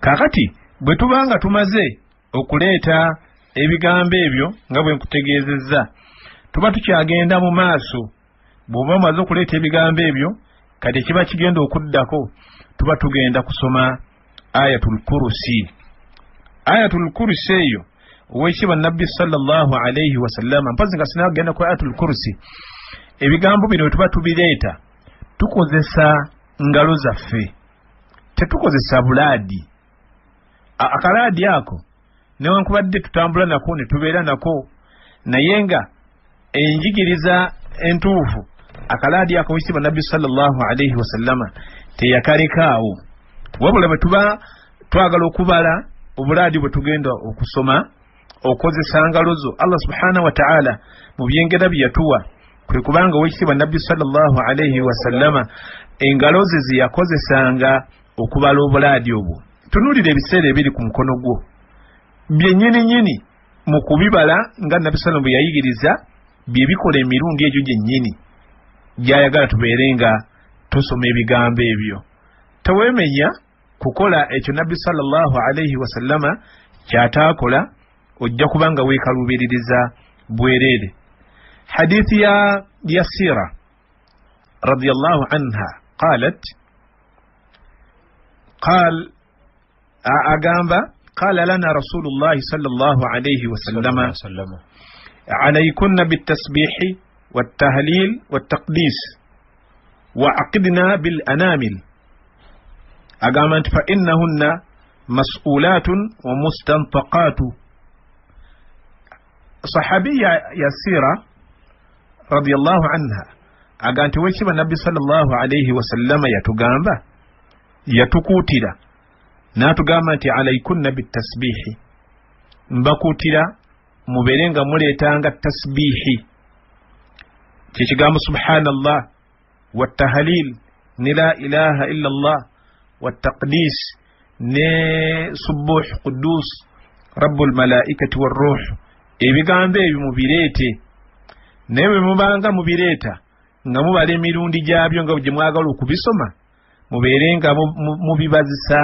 kakati bwe tubanga tumaze okuleeta ebigambo ebyo nga bwe nkutegeezezza tuba tukyagenda mu maaso bw'oba omaze okuleeta ebigambo ebyo kati kiba kigenda okuddako tuba tugenda kusoma ayatul kursi eyo owekitiibwa nabbi sallallahu alayhi wasallama mpazi nga sinagenda ku ayatul kursi ebigambo bino tuba tubireeta tukozesa ngalo zaffe tetukozesa bulaadi akalaadi ako newankubadde tutambula nako ne tubeera nako naye nga enjigiriza entuufu akalaadi ako owekitiibwa nabbi sallallahu alayhi wasallama teyakalekaawo wabula bwe tuba twagala okubala obulaadi bwe tugenda okusoma okozesa ngalo zo Allah subhanahu wa ta'ala mu byengera bye yatuwa kwe kubanga owekitiibwa nabbi sallallahu alayhi wasallama engalo ze ziyakozesanga okubala obulaadi obwo tunuulira ebiseera ebiri ku mukono gwo byennyini mu kubibala nga nabbi sallam bwe yayigiriza bye bikola emirundi egyo gyennyini gyayagala tubeere nga tusoma ebigambo ebyo teweemenya kukola ekyo nabbi sallallahu alayhi wasallama kyataakola ojja kubanga weekalubiririza bwereere hadithi ya Yasira radiyallahu anha qalat قال لنا رسول الله صلى الله عليه وسلم عليكن بالتسبيح والتهليل والتقديس وعقدنا بالأنامل أقامت فإنهن مسؤولات ومستنطقات صحابية يسيرة رضي الله عنها أقامت ويشب النبي صلى الله عليه وسلم يتقامب يتكوتلا natugamba nti alaykunna bitasbihi mbakutira muberenga muletanga tasbihi kikigambo subhanallah wattahlil ni la ilaha illa allah wattaqdis ne subuh qudus rabbul malaikati warruh ebigambo ebyo mubirete newe mubanga mubireta nga mubale emirundi gyabyo nga bwe mwagala okubisoma muberenga mubibazisa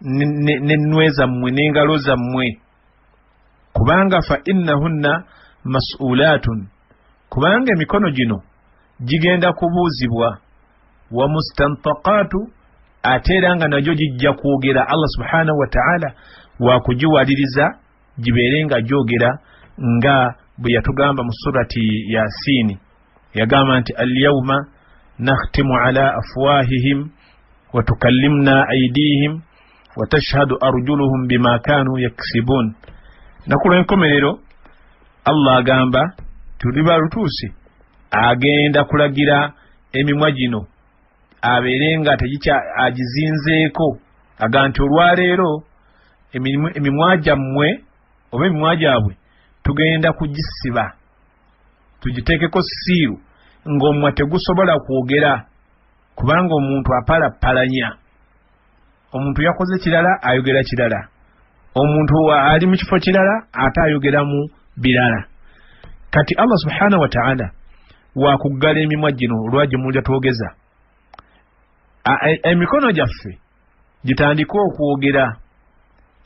nenweza mmwe n'engalo zammwe kubanga fa innahunna mas'ulatun kubanga emikono gino gigenda kubuuzibwa wa mustantaqatu ate era nga nagyo gijja kwogera Allah subhanahu wa ta'ala wakugiwaliriza gibeere nga gyogera nga bwe yatugamba mu surati Yasini yagamba nti al-yawma nakhtimu ala afwahihim wa tukallimna aydihim وتشهد أرجلهم بما كانوا يكسبون نقول enkomerero Allah agamba tuliba lutuusi agenda kulagira emimwa gino abeerenga tegicha agizinzeeko aganti olwaleero emimwa gyammwe oba emimwa gyabwe tugenda kugisiba tugiteekeko siiru ng'omumwa tegusobola kwogera kubanga omuntu apalapalanya omuntu yakoze kirala ayogera kirala omuntu ali mu kifo kirala ate ayogera mu birala kati Allah subhanahu wa ta'ala wakuggala emimwa gino olwaje mulya twogeza emikono gyaffe gitandike okwogera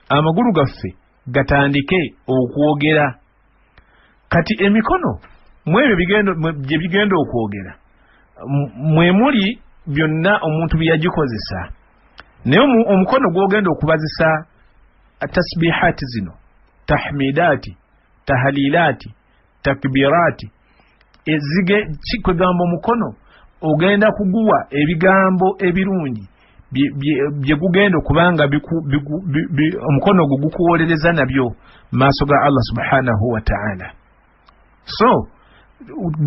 amagulu gaffe gatandike okwogera kati emikono mwebyo gye bigenda okwogera mwe muli byonna omuntu byagikozesa naye omukono gwogenda okubazisa tasbihati zino tahmidati tahalilati takbirati kwegamba omukono ogenda kuguwa ebigambo ebirungi bye gugenda okubanga omukono gwo gukuwolereza nabyo maaso ga Allah subhanahu wa ta'ala so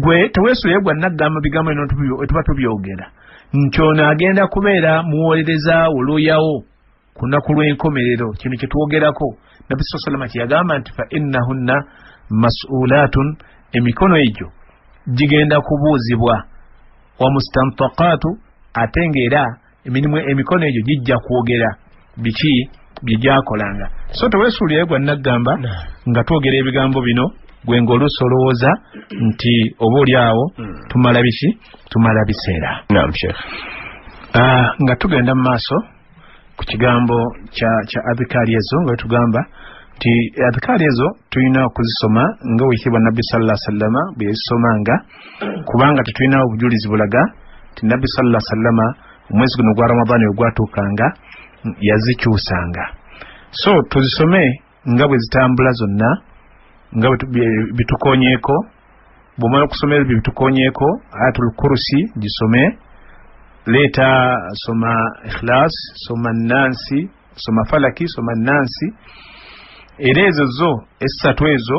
gwe teweesuulibwa nagamba bigambo bino tuba tubyogera nkyona agenda kubeera muwolereza olwoyawo kunaku lw'enkomerero kino kyetwogerako nabbi sallallahu kyeyagamba nti fa innahunna mas'ulatun emikono egyo gigenda kubuuzibwa wa mustantaqatu ate ng'era emikono egyo gijja kwogera biki bye gyakolanga so teweesuulire gwa nagamba nga twogera ebigambo bino gwe ng'oluusi olowooza nti oba oli awo tumala biki tumala biseera naam sheikh nga tugenda mu maaso ku kigambo kya adhikari ezo nga tugamba nti adhikari ezo tulina okuzisoma nga wekibwa nabbi sallallahu alaihi wasallama bwe yasomanga kubanga tetulina obujulizi bulaga nti nabbi sallallahu alaihi wasallama omwezi guno gwa Ramadhani ogwatuukanga yazikyusanga so tuzisome nga bwe zitambula zonna nga bitukonyeeko bw'omala okusoma ebyo bitukonyeeko ayatul kursi gisome leeta soma ikhlas soma nansi soma falaki soma nansi era ezo zo essatu ezo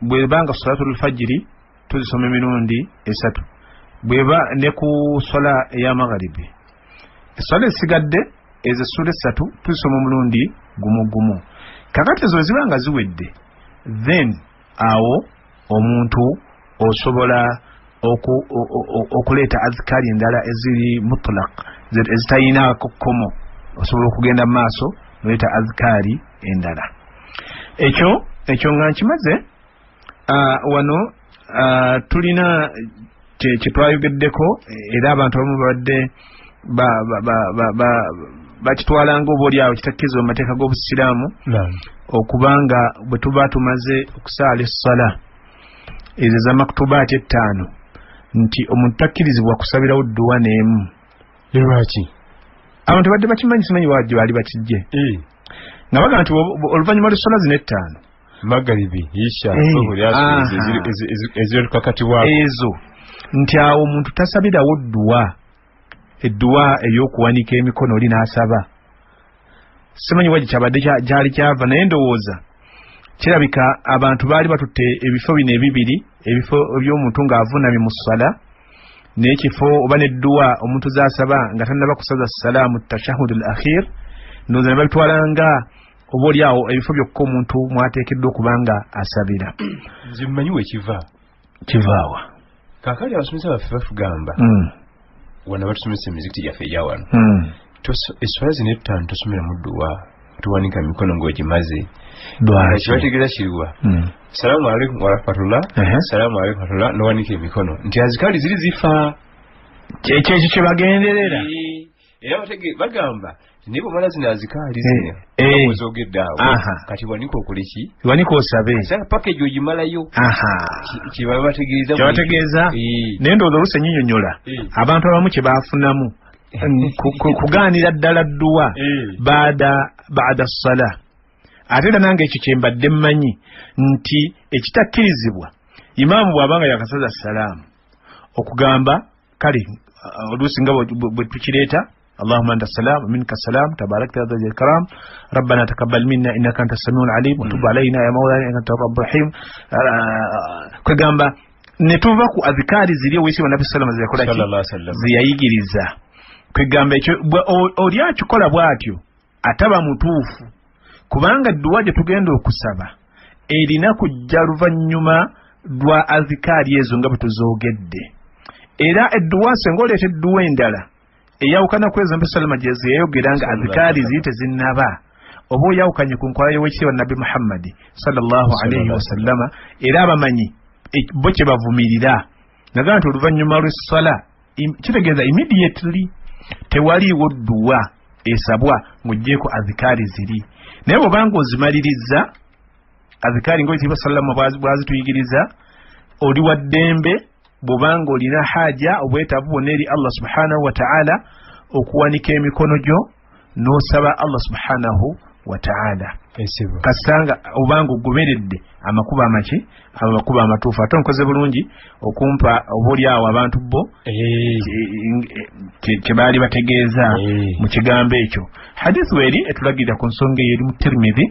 bwebanga salatul fajiri tuzisoma emirundi esatu bweba ne ku sola eya magharibi esola esigadde ezo sura esatu tuzisoma omulundi gumu kakati ezo zibanga ziwedde then awo omuntu osobola okuleeta azikari endala eziri mutlaq ezitayina komo osobola okugenda maaso noleeta azikari endala ekyo nga nkimaze wano tulina kyetwayogeddeko era abantu abamu babadde bakitwalanga oba oliawo kitakkiriza mu mateeka g'obusiraamu okubanga bwe tuba tumaze okusaala essala ezo z'amaktubaati 5 nti omuntu takkirizibwa kusabirawo dduwa n'emu. Lwaki? Abantu badde bakimanyi simanyi waje bali bakijje nga baga nti oluvannyuma lw'essala zino 5 Magharibi isha eziro kakati wa ezo nti awo omuntu tasabirawo edduwa ey'okuwanika emikono oli n'asaba simanyi waje kyabadde gyali kyava naye ndowooza kirabika abantu baali batutte ebifo bino ebibiri ebifo by'omuntu ng'avunamye mu ssala n'ekifo oba n'edduwa omuntu z'asaba nga tannaba kusaza salaamu tashahudul akhir ndowooza ne babitwalanga oba oliawo ebifo byokka omuntu mwateekeddwa okubanga asabira. Nze mmanyi we kivaawa kaakali abasomesa baffe batugamba wana batusomesa emizikiti gyaffe egya wano esswala zino 5 tosomera mu dduwa tuwanika mikono ng'ogimaze kibategeeza kiriwa salaamu alaikum warahmatullah salaamu alaikum warahmatullah nowanika emikono nti azikali ziri zifa kyekyo kye bagenderera era bagamba naye bw'omala zino azikali zino ozogedde awo kati wanika okoleki wanika osabe package ogimalayo kyebategeeza naye ndowooza oluusi ennyinnyonnyola abantu abamu kye baafunamu kugaanira ddala dduwa baada ssala ate era nange ekyo kye mbadde mmanyi nti ekitakkirizibwa imaamu bw'abanga yakasaza salaamu okugamba kale oluusi nga bwe tukireeta اللهم أنت السلام ومنك السلام تباركت يا ذا الكرام ربنا تقبل منا إنك أنت السميع العليم وتب علينا يا مولانا إنك أنت الرب الرحيم كغامبا netuva ku azikari ziri owisi wa Nabi sallallahu alaihi wasallam ziyayigiriza kwegamba ekyo oli akikola bwatyo ataba mutuufu kubanga dduwa gye tugenda okusaba erina kujja luvannyuma lwa azikari ezo nga bwe tuzoogedde era edduwa senga oleeta edduwa endala eyawukana kweza Nabi sallallahu alaihi wasallam yayogera nga azikari ziyite zinnaba oba oyawukanye ku nkola y'owekitiibwa Nabi Muhammad sallallahu alaihi wasallama era abamanyi bo kye bavumirira naga nti oluvannyuma lw'essala kitegeeza immediately tewaliiwo dduwa esabwa ng'oggyeko azikari ziri naye bw'obanga ozimaliriza azikari ng'owekitiibwa sallallahu bwazituyigiriza oli wa ddembe bw'obanga olina haja obwetaavu bwonna eri Allah subhanahu wa ta'ala okuwanika emikono gyo n'osaba Allah subhanahu wa ta'ala kasanga obanga ogoberedde amakubo amatuufu ate nkoze bulungi okumpa oba oliawo abantu bo kye baali bategeeza mu kigambo ekyo hadisi weeri etulagirira ku nsonga eyo eri mu Tirmidhi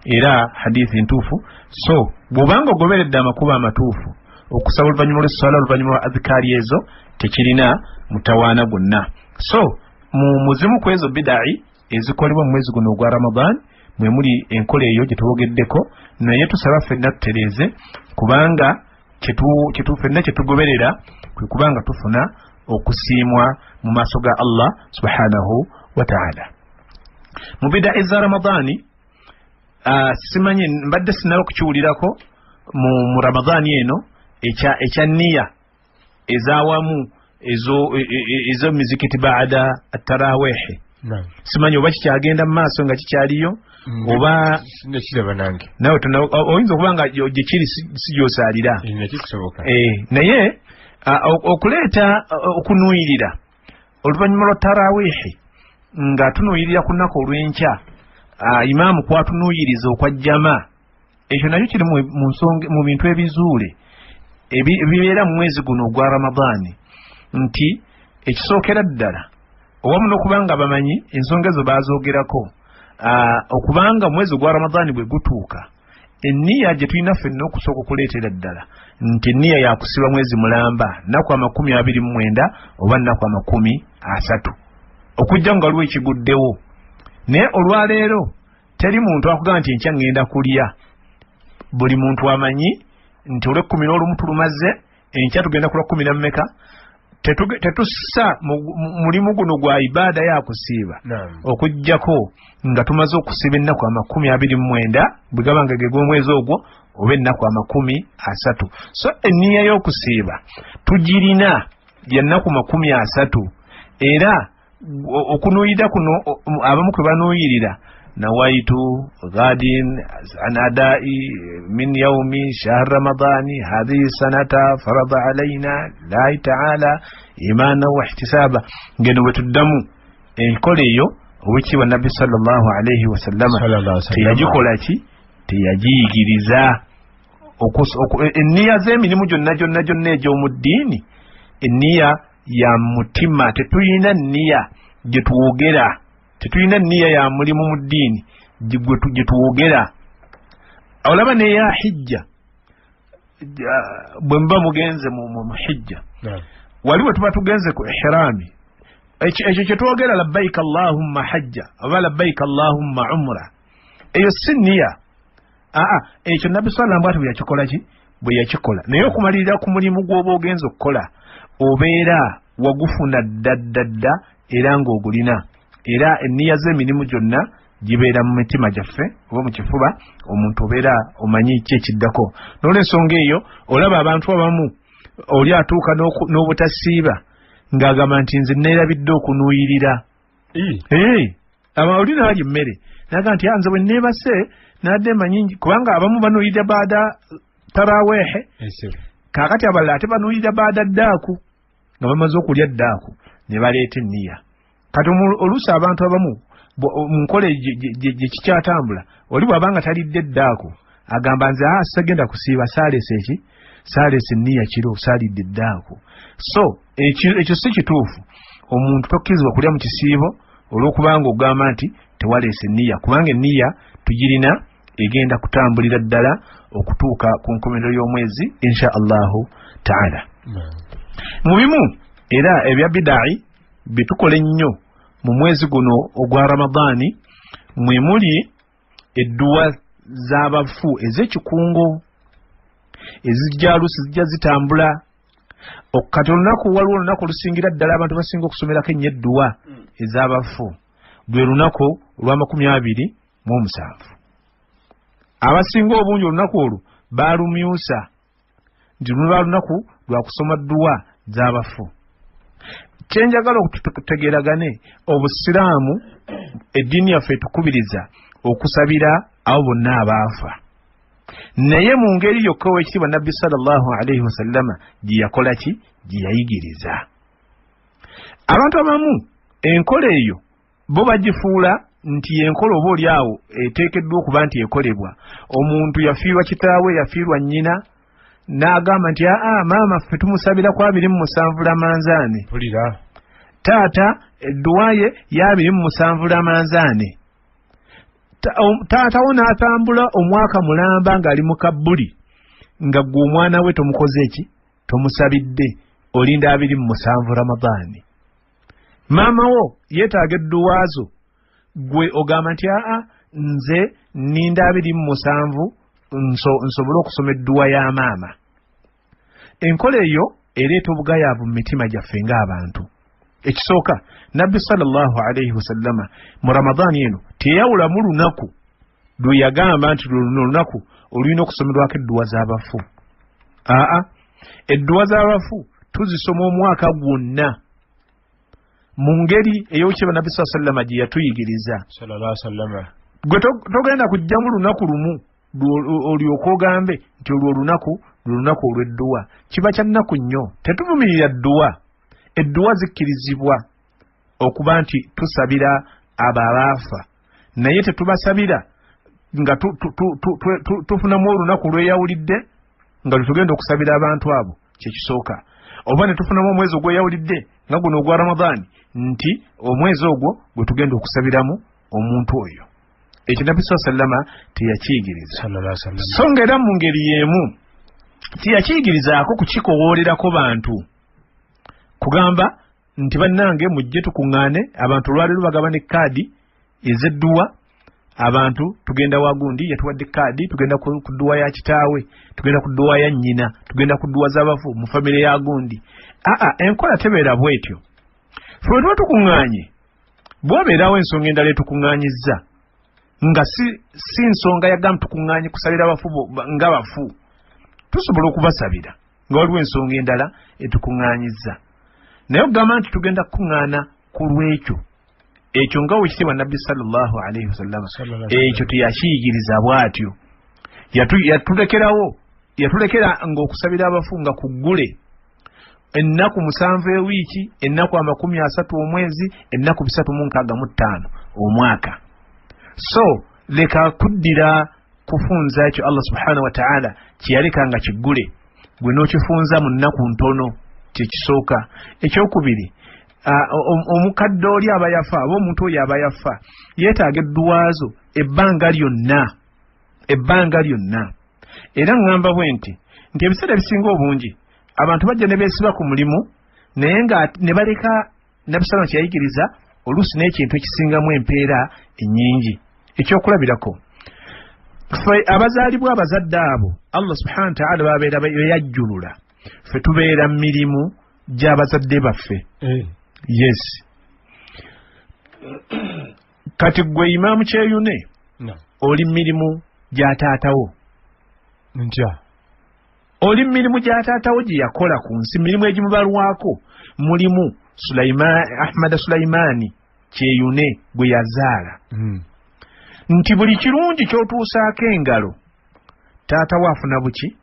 era hadisi ntuufu so bw'obanga ogoberedde amakubo amatuufu okusaba oluvannyuma lw'essala oluvannyuma lwa azikari ezo tekirina mutawaana gwonna so mu muzimu ku ezo bidai ezikolebwa mu mwezi guno ogwa Ramadan mwe muli enkola eyo gye tuwogeddeko naye tusaba ffenna tutereeze kubanga ffenna kye tugoberera kwe kubanga tufuna okusiimwa mu maaso ga Allah subhanahu wa ta'ala. Mu bidai za Ramadani simanyi mbadde sinaba kukiwulirako mu Ramadani eno ekya nniya ezaawamu ezo mizikiti baada at-tarawih simanyi oba kikyagenda mu maaso nga kikyaliyo oba ndekiraba nange nawe oyinza okuba nga gyekiri si gyosaalira naye okuleeta okunuuyirira oluvannyuma lwa tarawiihi nga tunuuyirira ku nnaku olw'enkya imaamu kwatunuuyiriza okwajjama ekyo nakyo kiri mu bintu ebizuule ebibeera mu mwezi guno ogwa ramadaani nti ekisookera ddala owamu n'okubanga bamanyi ensonga ezo baazoogerako okubanga omwezi ogwa ramadaani bwe gutuuka enniya gye tulina ffenna okusooka okuleetera ddala nti enniya yakusiba mwezi mulamba nnaku 29 oba nnaku 30 okujja nga waliwo ekiguddewo naye olwaleero teri muntu akugamba nti enkya ngenda kulya buli muntu amanyi nti olw'11 tulumaze enkya tugenda kulwa 10 tetussa mulimu guno gwa ibaada yakusiiba okujjako nga tumaze okusiba ennaku 29 bwe gaba nga geg'omwezi ogwo oba ennaku 30 so enniya y'okusiiba tugirina ya nnaku 30 era okunuuyirira kuno abamu kwe banuuyirira nawaitu ghadin an adai min yaumi shahr ramadani hadhihi sanata farada alaina lahi taala imana wa ihtisaba ngeno wetuddamu enkola eyo owekitiibwa nabbi sallallahu alaihi wasallama teyagikola ki teyagiyigiriza enniya z'emirimu gyonna egy'omu ddiini enniya ya mutima tetulina nniya gye tuwogera tetulina nniya ya mulimu mu ddiini gye tuwogera olaba neya hijja bwe muba mugenze mu hijja wali bwe tuba tugenze ku ihrami ekyo kye twogera labbaika allahumma hajja oba labbaika allahumma umra eyo si nniya ekyo nabbi sallam bwati bwe yakikola naye okumalirira ku mulimu gw'oba ogenza okukola obeera wagufuna ddaddadda era ng'ogulina era enniya z'emirimu gyonna gibeera mu mitima gyaffe oba mu kifuba omuntu obeera omanyi ki ekiddako n'olw'ensonga eyo olaba abantu abamu oli atuuka n'obutasiiba ng'agamba nti nze neerabidde okunuuyirira oli naalya emmere naga nti nze bwe neebase nadde manyingi kubanga abamu banuuyirira baada taraweehe kaakati abalala ate banuuyirira baada ddaaku nga bamaze okulya ddaaku ne baleeta enniya kati oluusi abantu abamu mu nkola gye kikyatambula oli bw'abanga talidde ddaaku agamba nze sagenda kusiiba saalese enniya kiro saalidde ddaaku so ekyo si kituufu omuntu tokkirizibwa kulya mu kisiibo olw'okubanga ogamba nti tewaleese enniya kubanga enniya tugirina egenda kutambulira ddala okutuuka ku nkomerero y'omwezi insha allahu taala mu bimu era ebya bidaayi bitukola ennyo mu mwezi guno ogwa ramadaani mwe muli edduwa z'abafu ez'ekikungo ezijja lusi zijja zitambula kati olunaku waliwo olunaku olusingira ddala abantu basinga okusomerako ennyo edduwa ez'abafu lwe lunaku olwa 27 abasinga obungi olunaku olwo baalumyusa nti luba lunaku lwa kusoma dduwa z'abafu kyenjagala okutegeeragane obusiraamu eddiini yaffe etukubiriza okusabira abo bonna abaafa naye mu ngeri yokka ow'ekitiibwa nabbi sallallahu alaihi wasallama gye yakola ki gye yayigiriza abantu abamu enkola eyo bo bagifuula nti enkola oba oli awo eteekeddwa okuba nti ekolebwa omuntu yafiirwa kitaawe yafiirwa nnyina n'agamba nti maama ffe tumusabira ku 27 Ramanzaani taata edduwa ye ya 27 Ramanzaani taata wo n'atambula omwaka mulamba ng'ali mu kabbuli nga gwe omwana we tomukoze eki tomusabidde olinda 27 Ramadaani maama wo yeetaaga edduwa zo gwe ogamba nti nze ninda 27 nsobole okusoma edduwa ya maama enkola eyo ereeta obugayaavu mu mitima gyaffe ng'abantu ekisooka nabbi sallallahu alaihi wasallama mu ramadaani eno teyawulamu lunaku lwe yagamba nti luno lunaku olulina okusomerwako edduwa z'abafu edduwa z'abafu tuzisoma omwaka gwonna mu ngeri ey'okukiba nabbi sallallahu alaihi wasallam gye yatuyigiriza. Sallallahu alaihi wasallam. Gwe togenda kujjamu lunaku lumu olyoka ogambe nti olwo olunaku olw'edduwa. Kiba kya nnaku nnyo. Tetuvumirira dduwa. Edduwa zikkirizibwa okuba nti tusabira abo abaafa, naye tetubasabira nga tufunamu olunaku lweyawulidde nga lwetugenda okusabira abantu abo. Kyekisooka. Oba ne tufunamu omwezi ogweyawulidde nga guno ogwa Ramadaani nti omwezi ogwo gwe tugenda okusabiramu omuntu oyo. Ekyo Nabbi sallallahu alaihi wasallam teyakiyigiriza. So ng'era mu ngeri y'emu teyakiyigirizaako kukikowoolerako bantu kugamba nti bannange mujje tukuŋŋaane abantu olwaleero bagaba ne kaadi ez'edduwa. Abantu tugenda wagundi yatuwadde kaadi, tugenda ku dduwa ya kitaawe, tugenda ku dduwa ya nnyina, tugenda ku dduwa z'abafu mu famire ya gundi. Enkola tebeera bwetyo. Ffe bwe tuba tukuŋŋaanye bw'obeerawo ensonga endala etukuŋŋaanyizza nga si nsonga yagamba tukuŋŋaanye kusalira abafu nga bafu, tusobola okubasabira nga waliwo ensonga endala etukuŋŋaanyizza. Naye okugamba nti tugenda kukuŋŋaana ku lw'ekyo, ekyo nga wekitiibwa Nabbi sallallahu alaihi wasallam ekyo teyakiyigiriza bw'atyo. Yatulekera ng'okusabira abafu nga kuggule ennaku 7 ewiiki, ennaku 30 omwezi, ennaku 365 omwaka. So leka kuddira kufunza ekyo Allah subhanahu wa ta'ala kiyaleka nga kiggule, gwe n'okifunza mu nnaku ntono. Kyekisooka. Ekyokubiri, omukadde oli aba yafa aba omuntu oyo aba yafa yeetaaga edduwaazo ebbanga lyonna. Era ngamba bwe nti ebiseera ebisinga obungi abantu bajja ne beesiba ku mulimu naye nga ne baleka Nabbi sallallahu alaihi kyayigiriza oluusi n'ekintu ekisingamu empeera ennyingi. Ekyokulabirako, ffe abazaalibwa abazadde abo Allah subhanahu wa ta'ala babeera yajjulula, ffe tubeera mu mirimu gy'abazadde baffe. Yes. Kati gwe Imaamu Kyeyune oli mirimu gya taatawo. Oli mirimu gya taatawo gye yakola ku nsi, mirimu egimubalwako mulimu Ahmad Sulaimaani Kyeyune gwe yazaala. Nti buli kirungi ky'otuusaako engalo taatawo afuna buki?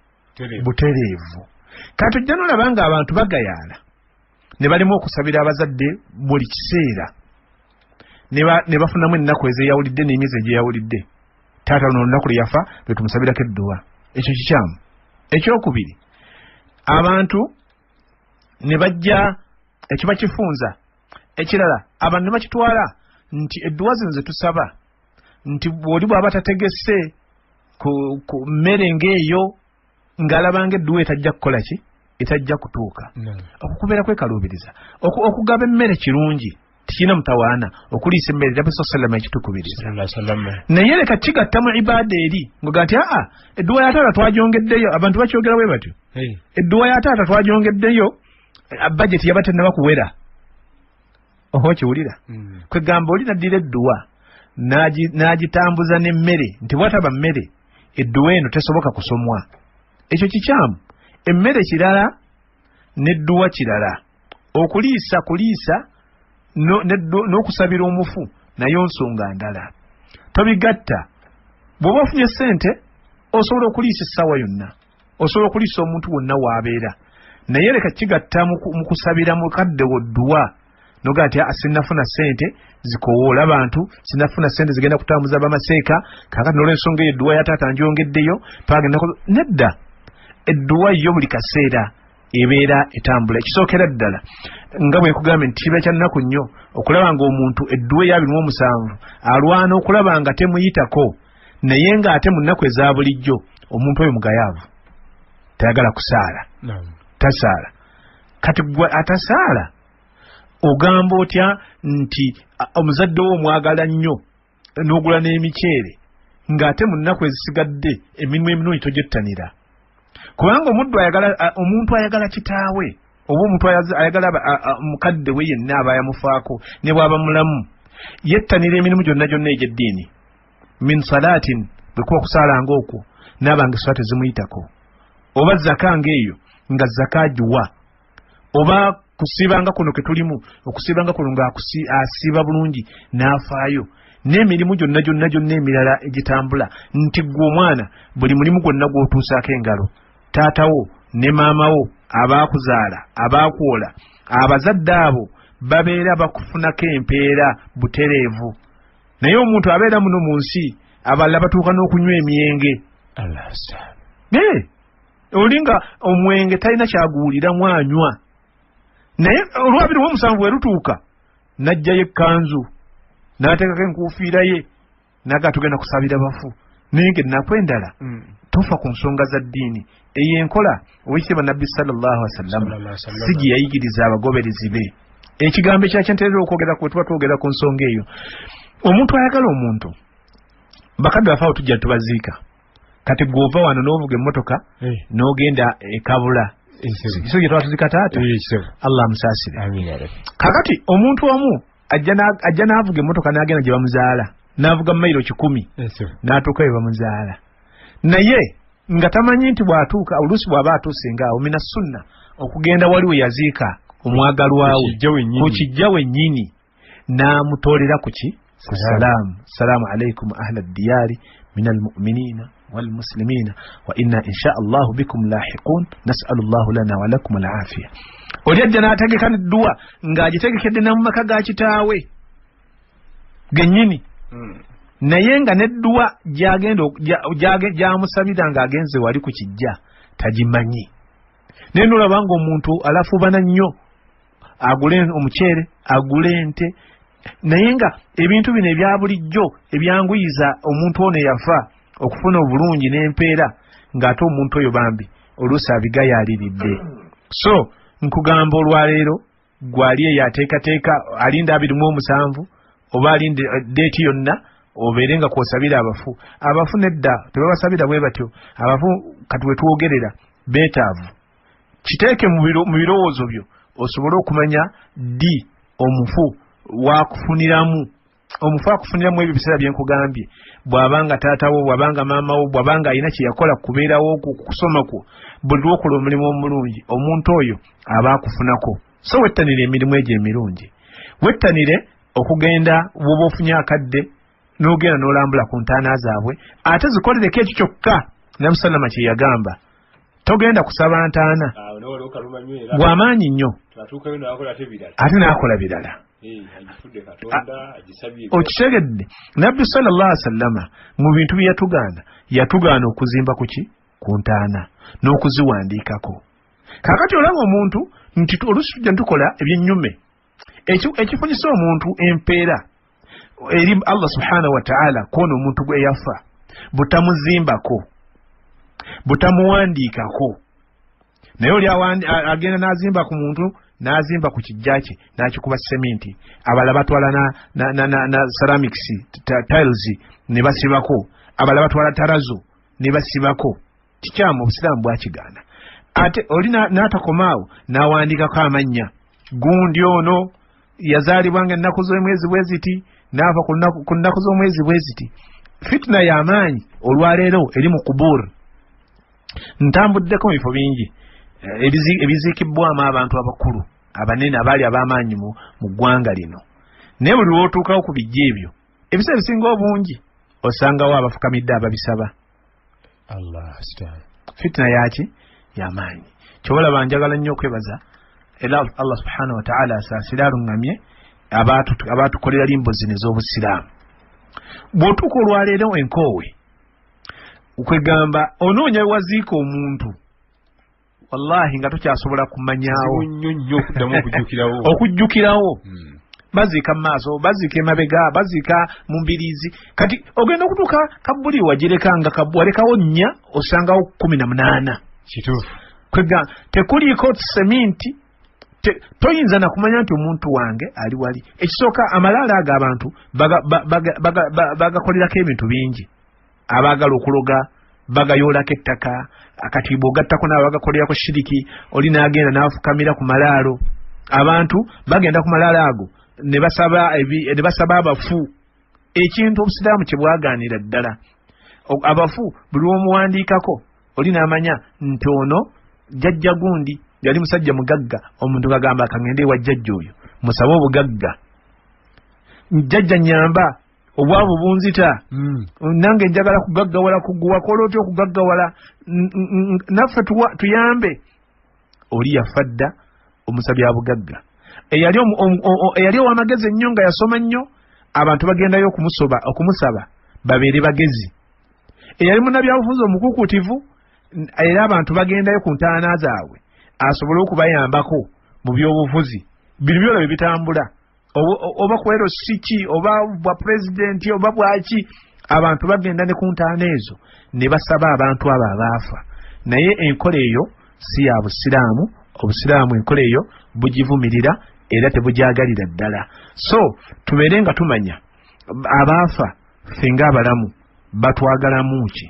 Butereevu. Kati ojja n'olaba nga abantu bagayaala ne balimu okusabira abazadde buli kiseera ne bafunamu ennaku ezeyawulidde n'emyezi egyeyawulidde. Taata luno olunaku lwe yafa lwe tumusabirako edduwa. Ekyo kikyamu. Ekyokubiri, abantu ne bajja ekiba kifunza. Ekirala, abantu ne bakitwala nti edduwa zino ze tusaba nti bw'oli bw'aba tategese ku mmere ng'eyo ng'alabanga edduwa etajja kukola ki? Etajja kutuuka. Okukubeera kwekaluubiriza. Okugaba emmere kirungi, tikirina mutawaana. Okuliisa emmere Nabbi sallallahu alaihi kitukubiriza. Naye leka kigatta mu ibaada eri ngoga nti edduwa ya taata twagyongeddeyo. Abantu bakyogera bwe batyo. Edduwa ya taata twagyongeddeyo, bajeti yaba tennaba kuwera. Oho kiwulira. Kwegamba oli naddira edduwa n'agitambuza n'emmere nti bw'ataba mmere edduwa eno tesoboka kusomwa. Ekyo kikyamu. Emmere kirala n'edduwa kirala. Okuliisa n'okusabira omufu nayo nsonga ndala. Tobigatta. Bw'oba ofunye ssente osobola okuliisa essaawa yonna, osobola okuliisa omuntu wonna w'abeera, naye leka kigatta mu kusabira mukadde wo dduwa noga ati sinnafuna ssente zikowoola abantu, sinnafuna ssente zigenda kutambuza bamaseeka, kaakati n'olw'ensonga eyo edduwa ya taata ngyongeddeyo pagenda nedda. Edduwa yo buli kaseera ebeera etambula. Ekisookera ddala nga bwe nkugambye nti kiba kya nnaku nnyo okulaba ng'omuntu edduwa ey'abirimu 7 alwana okulaba nga temuyitako, naye ng'ate mu nnaku eza bulijjo omuntu oyo mugayaavu, tayagala kusaala. Tasaala. Kati gwe atasaala ogamba otya nti omuzadde wo omwagala nnyo n'ogula n'emiceere ng'ate mu nnaku ezisigadde emirimu eminungi togyettanira? Kubanga omuntu ayagala kitaawe oba omuntu ayagala mukadde we yenna aba yamufaako ne bw'aba mulamu yettanira emirimu gyonna egy'eddiini. Min salaatin bwe kuba kusaalanga okwo n'abanga eswala tezimuyitako, oba zaka ng'eyo nga zaka agiwa, oba kusibanga kuno ketulimu okusibanga kuno nga asiba bulungi n'afaayo n'emirimu gyonna emirala egitambula nti gwe omwana buli mulimu gwonna gw'otuusaako engalo taatawo ne maamawo abaakuzaala abaakuwola abazadde abo babeera bakufunako empeera butereevu naye omuntu abeera muno mu nsi abalala batuuka n'okunywa emyenge olinga omwenge talina kyaguwuliramu anywa naye olwabiri w'omusanvu bwe lutuuka n'ajjayo ekkanzu n'ateekako enkuufiira ye naga tugenda kusabira bafu naye nakwendala tofa ku nsonga za ddiini eyo enkola owekitiibwa nabbi sallallahu alaihi wasallam si gye yayigiriza abagoberezi be ekigambo ekyakyo nterera okwogera ku tuba twogera ku nsonga eyo omuntu ayagala omuntu bakadde bafaawo tujja tubaziika kati gw'ova wano n'ovuga emmotoka n'ogenda ekabula kiso gye twatuzika taata Allah amusaasire kakati omuntu omu ajja n'avuga emmotoka n'agenda gye bamuzaala n'avuga mayiro 100 n'atuuka we bamuzaala naye nga tamanyi nti bw'atuuka oluusi bw'aba atuuse ngaawo mina sunna okugenda wali we yaziika omwagalwawe ku kijja wennyini n'amutoolera ku ki ku salaamu alaikum ahla ddiyaari min almu'miniina والمسلمين وإنا إن شاء الله بكم لاحقون نسأل الله لنا ولكم العافية ojja n'ategeka n'edduwa ng'agitegekedde n'amumaka ga kitaawe gennyini naye nga n'edduwa gy'amusabira ng'agenze wali ku kijja tagimanyi naye n'olaba ng'omuntu alafuubana nnyo agule omuceere agule ente naye nga ebintu bino ebya bulijjo ebyanguyiza omuntu ono yafa okufuna obulungi n'empeera ng'ate omuntu oyo bambi oluusi abigayaaliridde so nkugamba olwaleero gwali eyo ateekateeka alinda 27 oba alinde deeti yonna obeere nga kwosabira abafu nedda tebabasabira bwe batyo abafu kati wetwogerera beetaavu kiteeke mu birowoozo byo osobole okumanya ddi omufu wakufuniramu ebyo biseera byenkugambye bw'abanga taatawo bw'abanga maamawo bw'abanga alina kye yakola kubeerawo kusoma kwo buli lwokola omulimu omulungi omuntu oyo aba akufunako so wettanire emirimu egyo emirungi wettanire okugenda bw'oba ofunye akadde n'ogenda n'olambula ku ntaana zaabwe ate zikolereko ekyo kyokka namusallama kye yagamba togenda kusaba ntaana bw'amaanyi nnyo ate n'akola birala okitegedde nabbi sallallahu alaihi wasallama mu bintu bye yatugaana okuzimba ku ntaana n'okuziwandiikako kakati olaba omuntu nti oluusi tujja tukola ebyennyume ekifunyisa omuntu empeera eri Allah subhanahu wa ta'ala kwona omuntu gwe yafa butamuzimbako butamuwandiikako naye oli agenda n'azimba ku muntu n'azimba ku kijja kye n'akikuba sementi abalala batwala na ceramics tiles ne basibako abalala batwala tarazo ne basibako kikyamu obusiraamu bwakigaana ate oli n'atakomaawo n'awandiikako amannya gundi ono yazaalibwa nga ennaku z'omwezi bwe ziti n'ava ku nnaku z'omwezi bwe ziti fitina y'amaanyi olwaleero eri mu kubur ntambuddeko mu bifo bingi ebiziikibbwamu abantu abakulu abanene abaali ab'amaanyi mu ggwanga lino naye buli lw'otuukawo ku bijja ebyo ebiseera ebisinga obungi osangawo abafukamidde ababisaba fitina yaki y'amaanyi kyobalaba njagala nnyo okwebaza era Allah subhanahu wa ta'ala asaasire aluŋŋamye abaatukolera limbo zino ez'obusiraamu bw'otuuka olwaleero enkoowe kwegamba onoonya waziika omuntu wallahi nga tokyasobola kumanyaawo okujjukirawo baziika mu maaso baziika emabega baziika mu mbiriizi kati ogenda okutuuka kabbuli wagireka nga walekawo 4 osangawo 18 kituufu kwegamba tekuliiko seminti toyinza nakumanya nti omuntu wange ali wali ekisooka amalaala ago abantu bagakolerako ebintu bingi abaagala okuloga bagayoolako ettaka akatiibwa ogattako naabo bagakolerako shiriki oli n'agenda n'afukamira ku malaalo abantu bagenda ku malaalo ago ne basaba abafu ekintu obusiraamu kye bwagaanira ddala abafu buli omuwandiikako oli n'amanya nti ono jjajja gundi yali musajja mugagga omuntu kagamba akangende wa jjajja oyo musabe obugagga jjajja nyamba obwavu bunzita nange njagala kugaggawala kuguwakola otya okugaggawala naffe tuyambe oli yafadda omusabi abugagga eyali ow'amagezi ennyo nga yasoma nnyo abantu bagendayo okumusaba babeere bagezi eyali munnabyabufuzi omukuukutivu era abantu bagendayo ku ntaana zaabwe asobole okubayambako mu byobufuzi bino byona bye bitambula oba kwero siki oba bwa pulezidenti oba bwaki abantu bagenda ne ku ntaana ezo ne basaba abantu abo abaafa naye enkola eyo si ya busiraamu obusiraamu enkola eyo bugivumirira era tebugyagalira ddala so tubeere nga tumanya abaafa ffe ng'abalamu batwagalamu ki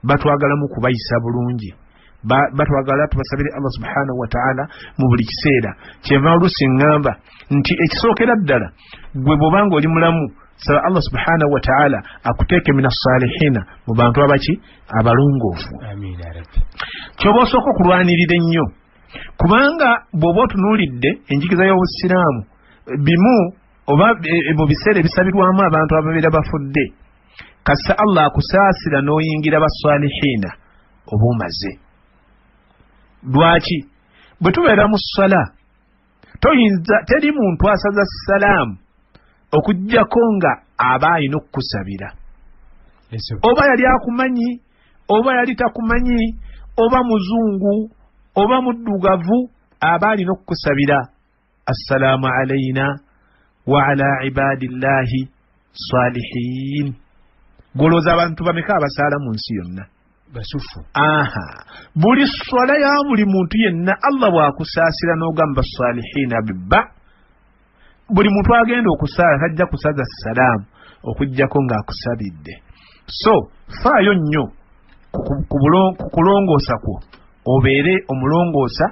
batwagalamu kubayisa bulungi batwagala tubasabire Allah subhanahu wa ta'ala mu buli kiseera kyeva olusi ngamba nti ekisookera ddala gwe bw'obanga oli mulamu saba Allah subhanahu wa ta'ala akuteeke mina salihina mu bantu abaki abalongoofu kyoba osooka okulwanirira ennyo kubanga bw'oba otunuulidde enjigiza y'obusiraamu bimu oba mu biseera ebisabirwamu abantu ababeera bafudde kasa Allah akusaasira n'oyingira basalihina oba omaze lwaki bwe tubeera mu ssala teri muntu asaza salaamu okuggyako nga aba alina okukusabira oba yali akumanyi oba yali takumanyi oba muzungu oba muddugavu aba alina okukusabira assalaamu alayna wa ala ibadillahi salihin golooza abantu bameka abasaala mu nsi yonna basufu buli swala ya buli muntu yenna Allah bw'akusaasira n'ogamba salihina bibba buli muntu agenda okusaala tajja kusaza salaamu okuggyako ng'akusabidde so faayo nnyo ku kulongoosa kwo obeere omulongoosa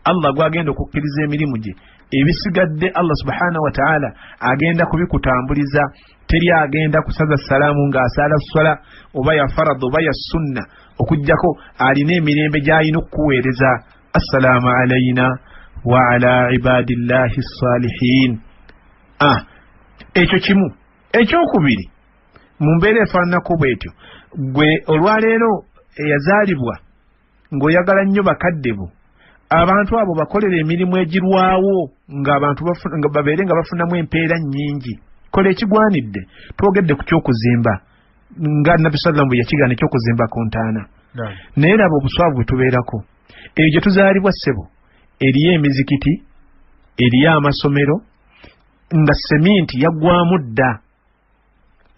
Allah gw'agenda okukkiriza emirimu gye ebisigadde Allah subhanahu wa ta'ala agenda kubikutambuliza teri agenda kusaza salaamu ng'asaala swala oba ya farad oba ya sunna okuggyako alina emirembe gy'alina okukuweereza assalaamu alayna wa ala ibadillahi salihin ekyo kimu ekyokubiri mu mbeera efaananako bwetyo gwe olwaleero eyazaalibwa ng'oyagala nnyo bakadde bo abantu abo bakolera emirimu egirwawo ng'abantu babeere nga bafunamu empeera nnyingi kola ekigwanidde twogedde ku kyokuzimba nga nabbi sallam bwe yakigaana ekyokuzimba ku ntaana naye laba obuswavu bwe tubeerako eyo gye tuzaalibwa ssebo eriyo emizikiti eriyo amasomero nga seminti yaggwamu dda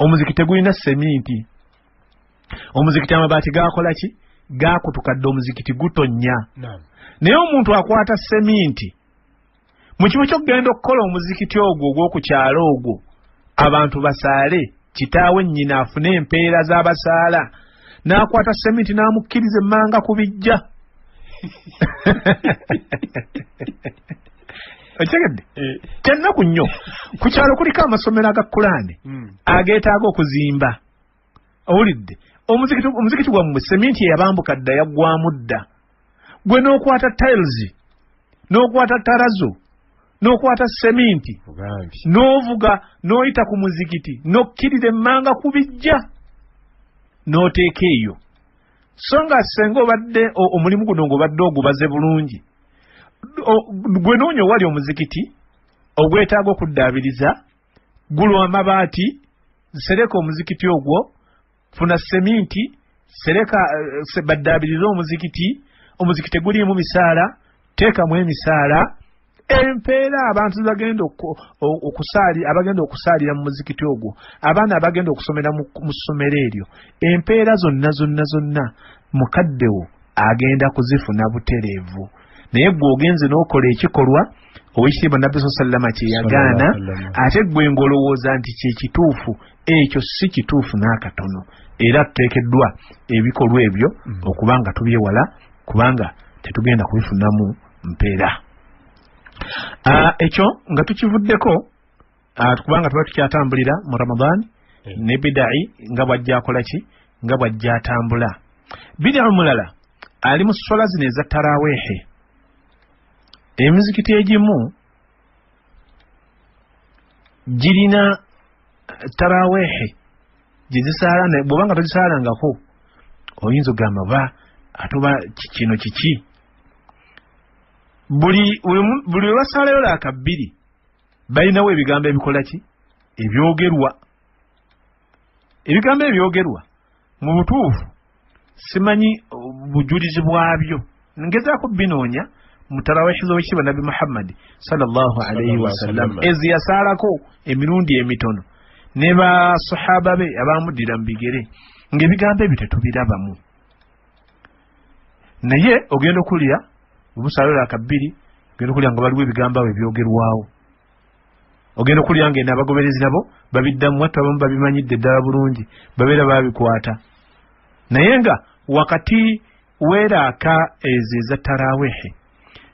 omuzikiti tegulina seminti omuzikiti amabaati gakola ki gakutukadde omuzikiti gutonnya naye omuntu akwata seminti mu kimu ky'okugenda okukola omuzikiti ogwo ogw'okukyalo ogwo abantu basaale kitaawe nnyina afune empeera z'abasaala n'akwata seminti n'amukkiriza emmanga ku bijja okitegedde kyennaku nnyo ku kyalo kuliko amasomero aga Kulaani ageetaaga okuzimba owulidde omuzikiti gwammwe seminti eyabambuka dda yaggwamu dda gwe n'okwata tiles n'okwata tarazo n'okwata seminti n'ovuga n'oyita ku muzikiti n'okkirira emmanga ku bijja n'oteeka eyo so nga senga obadde omulimu guno ng'obadde ogubaze bulungi gwe noonya owali omuzikiti ogwetaaga okuddaabiriza gulwa amabaati sereka omuzikiti ogwo funa seminti sereka baddaabiriza omuzikiti gulimu misaala teekamu emisaala empeera abantu bagenda abagenda okusaalira mu muzikiti ogwo abaana abagenda okusomera mu ssomero eryo empeera zonna mukaddewo agenda kuzifuna butereevu naye gwe ogenze n'okola ekikolwa owekitiibwa nabbi sallama kye yagaana ate gwe ng'olowooza nti kyekituufu ekyo si kituufu n'akatono era tuteekeddwa ebikolwa ebyo okuba nga tubyewala kubanga tetugenda kubifunamu mpeera ekyo nga tukivuddeko kubanga tuba tukyatambulira mu Ramadan ne bidai nga bwajja akola ki nga bwajja atambula bidai omulala ali mu swala zino eza taraweehe emizikiti egimu girina tarawehe gizisaala bwobanga togisaalangako oyinza ogamba ba atuba kino kiki buli webasaalayo laaka bbiri balinawo ebigambo ebikola ki ebyogerwa ebigambo ebyogerwa mu butuufu simanyi bujulizi bwabyo ngezaako binoonya mu tarawehi z'owekitiibwa nabbi Muhammad sallallahu alayhi wasallam ezi yasaalako emirundi emitono ne basahaba be abamuddira mu bigere ng'ebigambo ebyo tetubirabamu naye ogenda okulya obusaalayo laaka bbiri ogenda okulya nga waliwo ebigambo awo ebyogerwawo ogenda okulya ng'eno abagoberezi nabo babiddamu watu abamu babimanyidde ddala bulungi babeera babikwata naye nga wakati weraaka ezo eza tarawehe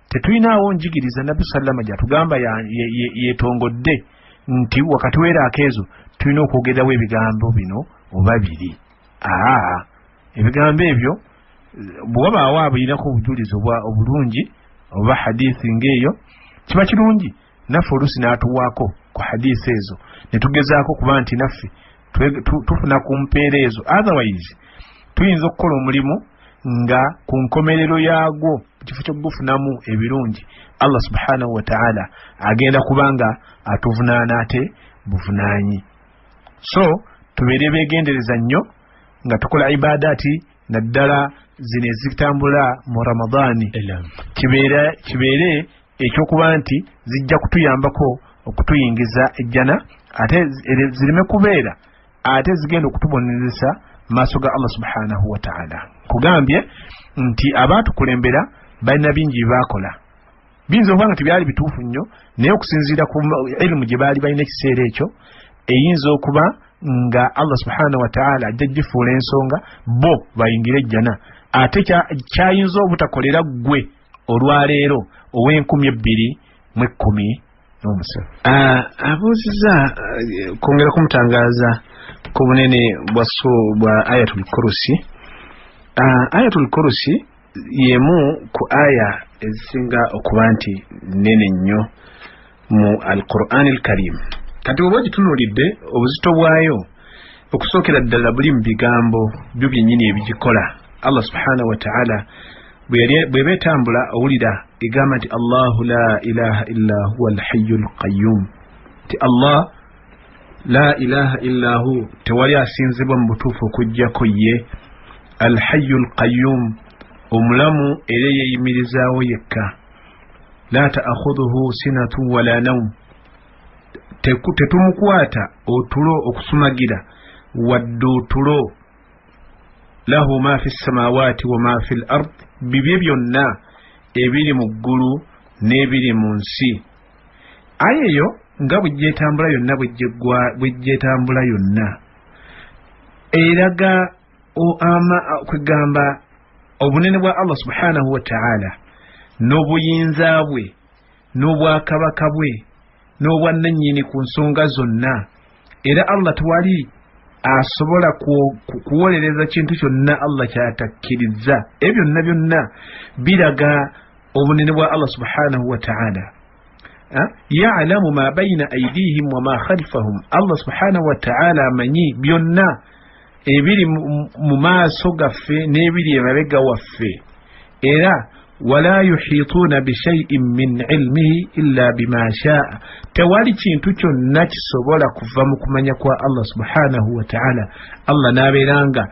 tetulinawo njigiriza nabbi sallama gyatugamba yetongodde nti wakati weraaka ezo tulina okwogerawo ebigambo bino oba biri ebigambo ebyo bw'obaawo abirinako obujulizi obulungi oba hadithi ng'eyo kiba kirungi naffe oluusi n'atuwaako ku hadithi ezo ne tugezaako kuba nti naffe tufuna ku mpeera ezo otherwise tuyinza okukola omulimu nga ku nkomerero yaagwo mu kifo ky'okugufunamu ebirungi Allah subhanahu wa ta'ala agenda kubanga atuvunaana ate buvunaanyi so tubeere beegendereza nnyo nga tukola ibadaati naddala zino ezitambula mu Ramadaani kibeere ekyokuba nti zijja kutuyambako okutuyingiza ejjana ate zireme kubeera ate zigenda okutubonereza maaso ga Allah subhanahu wa ta'ala kugambye nti abaatukulembera balina bingi byebakola biyinza okuba nga tebyali bituufu nnyo naye okusinziira ku ilimu gye baali balina ekiseera ekyo eyinza okuba nga Allah subhanahu wa ta'ala ajja gifuula ensonga bo bayingire ejjana ate kyayinza obutakolera ggwe olwaleero ow'e2017 abuuziza kwongera kumutangaaza ku bunene bwa ayatul kursi ayatul kursi yemu ku aya ezisinga okuba nti nene nnyo mu al-Qur'an al-Karim kati oba gitunuulidde obuzito bwayo okusookera ddala buli mu bigambo byo byennyini ebigikola Allah subhanahu wa ta'ala bwe beetambula owulira egamba nti Allahu la ilaha illa huwa al-hayyul qayyum ti Allah la ilaha illa hu tewali asinzibwa mu butuufu okuggyako ye al-hayyul qayyum omulamu era yeeyimirizaawo yekka la ta'khudhuhu sinatun wala nawm tetumukwata otulo okusumagira wadde otulo lahu ma fi samawati wa ma fi al-ard bibye byonna ebiri mu ggulu n'ebiri mu nsi ayeyo nga bw'egyetambula yonna bw'egyetambula yonna eraga kwegamba obunene bwa Allah subhanahu wa ta'ala n'obuyinza bwe n'obwakabaka bwe n'obwannannyini ku nsonga zonna era Allah tewali asobola kuwolereza kintu kyonna Allah kyatakkiriza ebyo byonna biraga obunene bwa Allah subhanahu wa ta'ala ya'lamu ma bayna aydihim wa ma khalfahum Allah subhanahu wa ta'ala amanyi byonna ebiri mu maaso gaffe n'ebiri emabega waffe era wala yuhituuna bishay'in min ilmihi illa bima sha'a tewali kintu kyonna kisobola kuva mu kumanya kwa Allah subhanahu wa ta'ala Allah n'abeeranga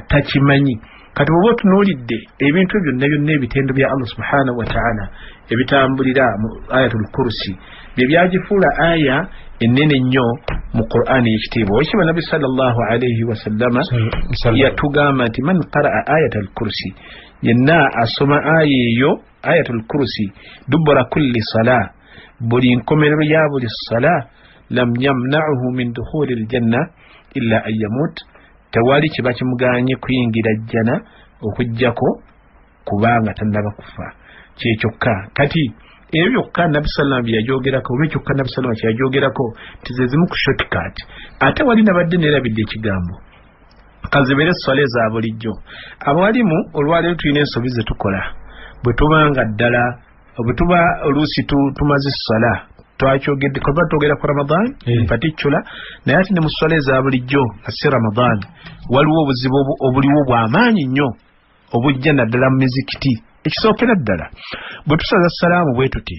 takimanyi kati bw'oba otunuulidde ebintu byonna ebitendo bya Allah subhanahu wa ta'ala ebitambulira mu ayatul kursi bye byagifuula aya ennene nnyo mu Qur'ani y'ekitiibwa okiba nabbi sallallahu alayhi wa sallama yatugamba nti man qara'a ayatul kursi yenna asoma aya eyo ayatul kursi dubura kulli salah buli nkomerero ya buli salah lam yamna'uhu min dukhuli aljanna illa an yamut tewali kiba kimuganye kuyingira jjana okujjako kubanga tannaba kufa kyekyokka kati ebyo byokka nabbi sallam byajogerako oba kyokka nabbi sallam kyajogerako tizezimu ku shortcut ate wali nabadde neerabidde ekigambo kazibere swale za bulijjo abalimu olwaleero tulina ensobi ze tukola bwe tubanga ddala obutuba oluusi tumaze essala twakyogedde kuba twogera ku Ramadan in particular naye ate ne mu ssala eza bulijjo nga si Ramadan waliwo obuzibu obuliwo bw'amaanyi nnyo obujja naddala mu mizikiti. Ekisookera ddala bwe tusaza salaamu bwe tuti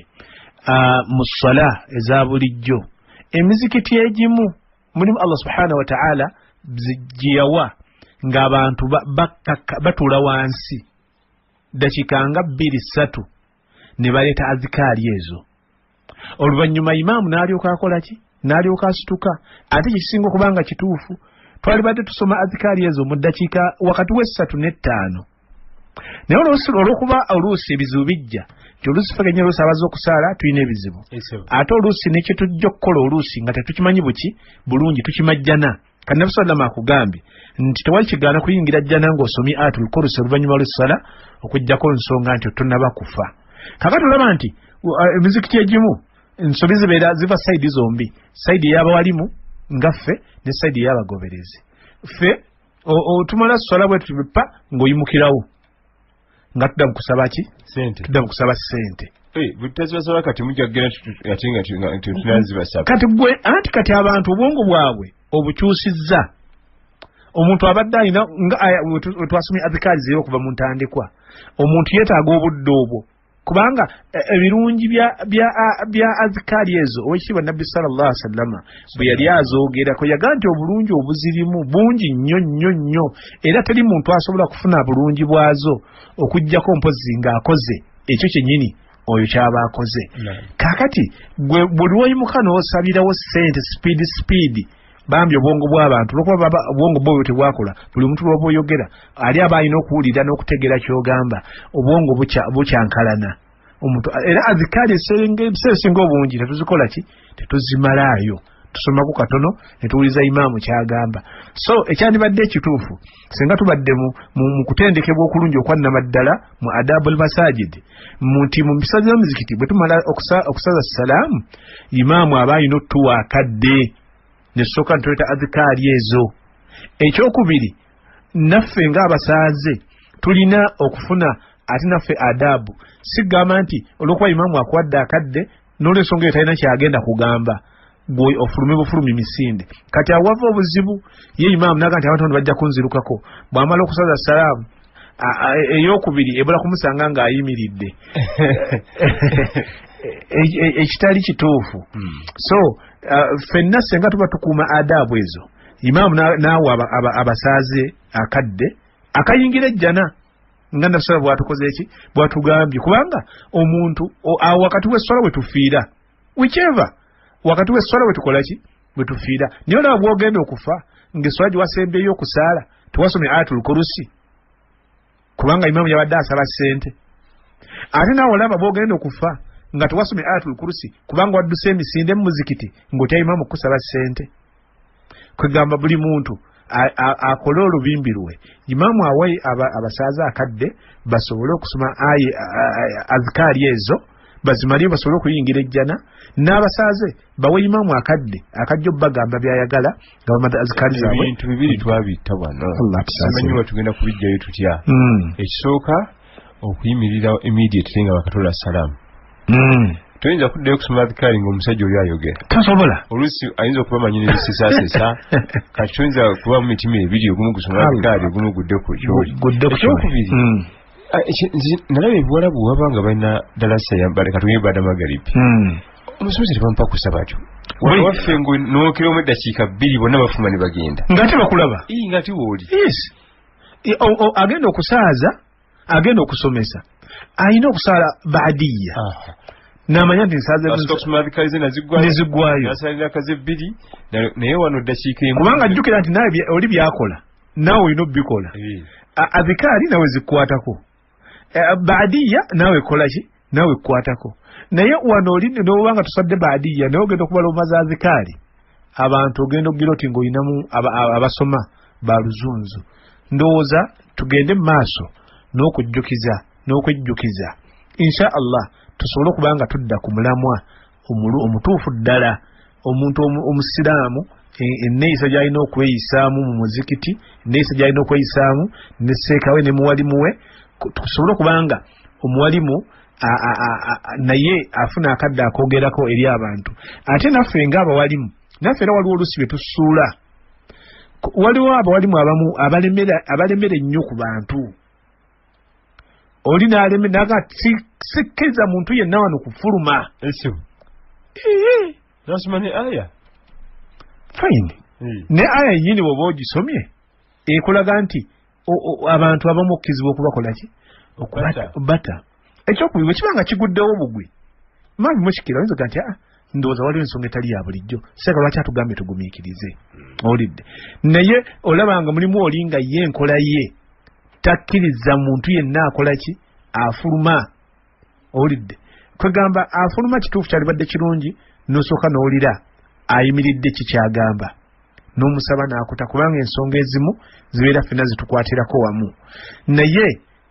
mu ssala eza bulijjo emizikiti egimu mulimu Allah subhanahu wa ta'ala gyeyawa ng'abantu batuula wansi dakiika nga 2-3 ne baleeta azikaali ezo. Oluvannyuma imaamu n'alyoka akola ki? N'alyoka asituka. Ate kisinga okubanga kituufu twali badde tusoma azikaali ezo mu ddakiika wakati w'3 ne 5. Naye olw'okuba oluusi ebizibu bijja nti oluusi fegenya oluusi abaza okusaala tulina ebizibu ate oluusi ne kyetujja okukola oluusi nga tetukimanyi buki bulungi tukimajjana. Kandi Nabi sallallahu alayhi wa sallam akugambye nti tewali kigaana kuyingira jjana ng'osomye Ayatul Kursi oluvannyuma lw'essala okuggyako nsonga nti tonnaba kufa. Kakati olaba nti emizikiti egimu ensobi zibeera ziva sayidi zombi, sayidi ey'abawalimu nga ffe ne sayidi ey'abagoberezi. Ffe otumala ssala bwe tubipa ng'oyimukirawo nga tudda mu kusaba ki? Tudda mu kusaba ssente. Butazibasaba kati mujja kugenda ate nga tunazibasaba. Kati gwe anti kati abantu obwongo bwabwe obukyusizza. Omuntu abadde alina nga twasomye azikaali zero okuva mu ntandikwa. Omuntu yeetaaga obudde obwo kubanga ebirungi bya azikaali ezo owekitiibwa Nabbi sallallahu alaihi wasallam bwe yali azoogerako yagaa nti obulungi obuzirimu bungi nnyo era teri muntu asobola kufuna bulungi bwazo okuggyako mpozi ng'akoze ekyo kyennyini oyo kyaba akoze. Kaakati gwe buli lwoyimuka n'osabirawo ssente speed bambi obwongo bw'abantu olwokuba obwongo bwo tebwakola buli muntu lw'oba oyogera ali aba alina okuwulira n'okutegeera ky'ogamba obwongo bukyankalana omuntu era azikaali ebiseera singa obungi tetuzikola ki tetuzimalaayo tusomako katono ne tuwuliza imaamu kyagamba. So ekyandibadde ekituufu singa tubadde mu kutendekebwa okulungi okwannamaddala mu adabul masajid nti mu mpisa z'omuzikiti bwe tumala okusaza salaamu imaamu aba alina otuwa akadde nesooka ntuleta azikaali ezo. Ekyokubiri naffe ng'abasaaze tulina okufuna ate naffe adabu. Sigamba nti olw'okuba imaamu akuwadde akadde n'olw'ensonga eyo talina kyagenda kugamba gwe ofulume bufulumi misinde. Kati awava obuzibu ye imaamu naga nti abantu bajja kunzirukako bw'amala okusaza salaamu eyokubiri ebula kumusanga ng'ayimiridde ekitali kituufu. So ffenna senga tuba tukuuma adabu ezo imaamu naawe abasaaze akadde akayingira ejjana nga nafsala bwatukoze eki bwatugambye kubanga omuntu wakati w'esswala we tufiira whichever wakati w'esswala we tukola ki we tufiira. Niyo olaba bw'ogenda okufa ng'esswala gye wasembyeyo okusaala tewasomye Ayatul Kursi kubanga imaamu yabadde asaba ssente. Ate naawe olaba bw'ogenda okufa nga tewasomye Ayatul Kursi kubanga wadduse emisinde mu muzikiti ng'otya imaamu kusaba ssente. Kwegamba buli muntu akole olubimbi lwe imaamu awe abasaaza akadde basobole okusoma azikaali ezo bazimalire basobole okuyingira ejjana n'abasaaze bawe imaamu akadde akajja obbagamba byayagala nga bamaze azikaali zaabwe. Ebintu bibiri twabiyita wano simanyi wa tugenda kubijjayo tutya. Ekisooka okuyimirira immediately nga bakatola salaamu. Toyinza kuddayo okusoma azikaali ng'omusajja oli ayogera tasobola. Oluusi ayinza okuba manyini bisesasesa kati toyinza kuba mu mitima ebiri ogumu gusoma azikaali ogumu gudde ku kyoli. Ekyokubiri nalaba ebiwalabu wabanga balina dalasa katonye bada magaribi omusomesa tebampa kusaba atyo waffe nookeramu eddakiika 2 bonna bafuma ne bagenda ngate bakulaba ngati wooli. Agenda okusaaza agenda okusomesa ayina okusaala baadiya n'amanya nti nsaazenezigwayo kaze 2 naye wano ddakiika emu kubanga ajjukira nti nawe oli byakola naawe olina obbikola. Azikaali nawe zikkwatako baadiya nawe kolaki nawe kkwatako. Naye wano oli n'obanga tusadde baadiya naye ogenda okubala omaze azikaali abantu ogenda okugira oti ng'olinamu abasoma baluzunzu. Ndowooza tugende mu maaso n'okwejjukiza insha Allah tusobole okubanga tudda ku mulamwa omutuufu ddala omuntu omusiraamu enneeyisa gy'alina okweyisaamu mu muzikiti enneeyisa gy'alina okweyisaamu ne seekawe ne muwalimu we tusobole okubanga omuwalimu naye afuna akadde akogerako eri abantu ate naffe ng'abawalimu naffe era waliwo olusi bye tusuula waliwo abawalimu abamu abalemera ennyo ku bantu oli naga sikkiriza muntu yenna wano kufuluma nasimani aya fine ne aya yini bwoba ogisomye ekulaga nti abantu abamu okkizibwa okubakola ki okubata ekyokubiri bwe kiba nga kiguddewo bugwi maabi mukikira oyinza ga nti ndowooza waliwo ensonga etali ya bulijjo seeka lwaki atugambye tugumiikirize owulidde naye olaba nga mulimu oli nga ye enkola ye takkiriza muntu yenna akola ki afuluma owulidde kwegamba afuluma kituufu kyalibadde kirungi nosooka n'owulira ayimiridde kikyagamba n'omusaba n'akuta kubanga ensonga ezimu zibeera ffenna zitukwatirako wamu naye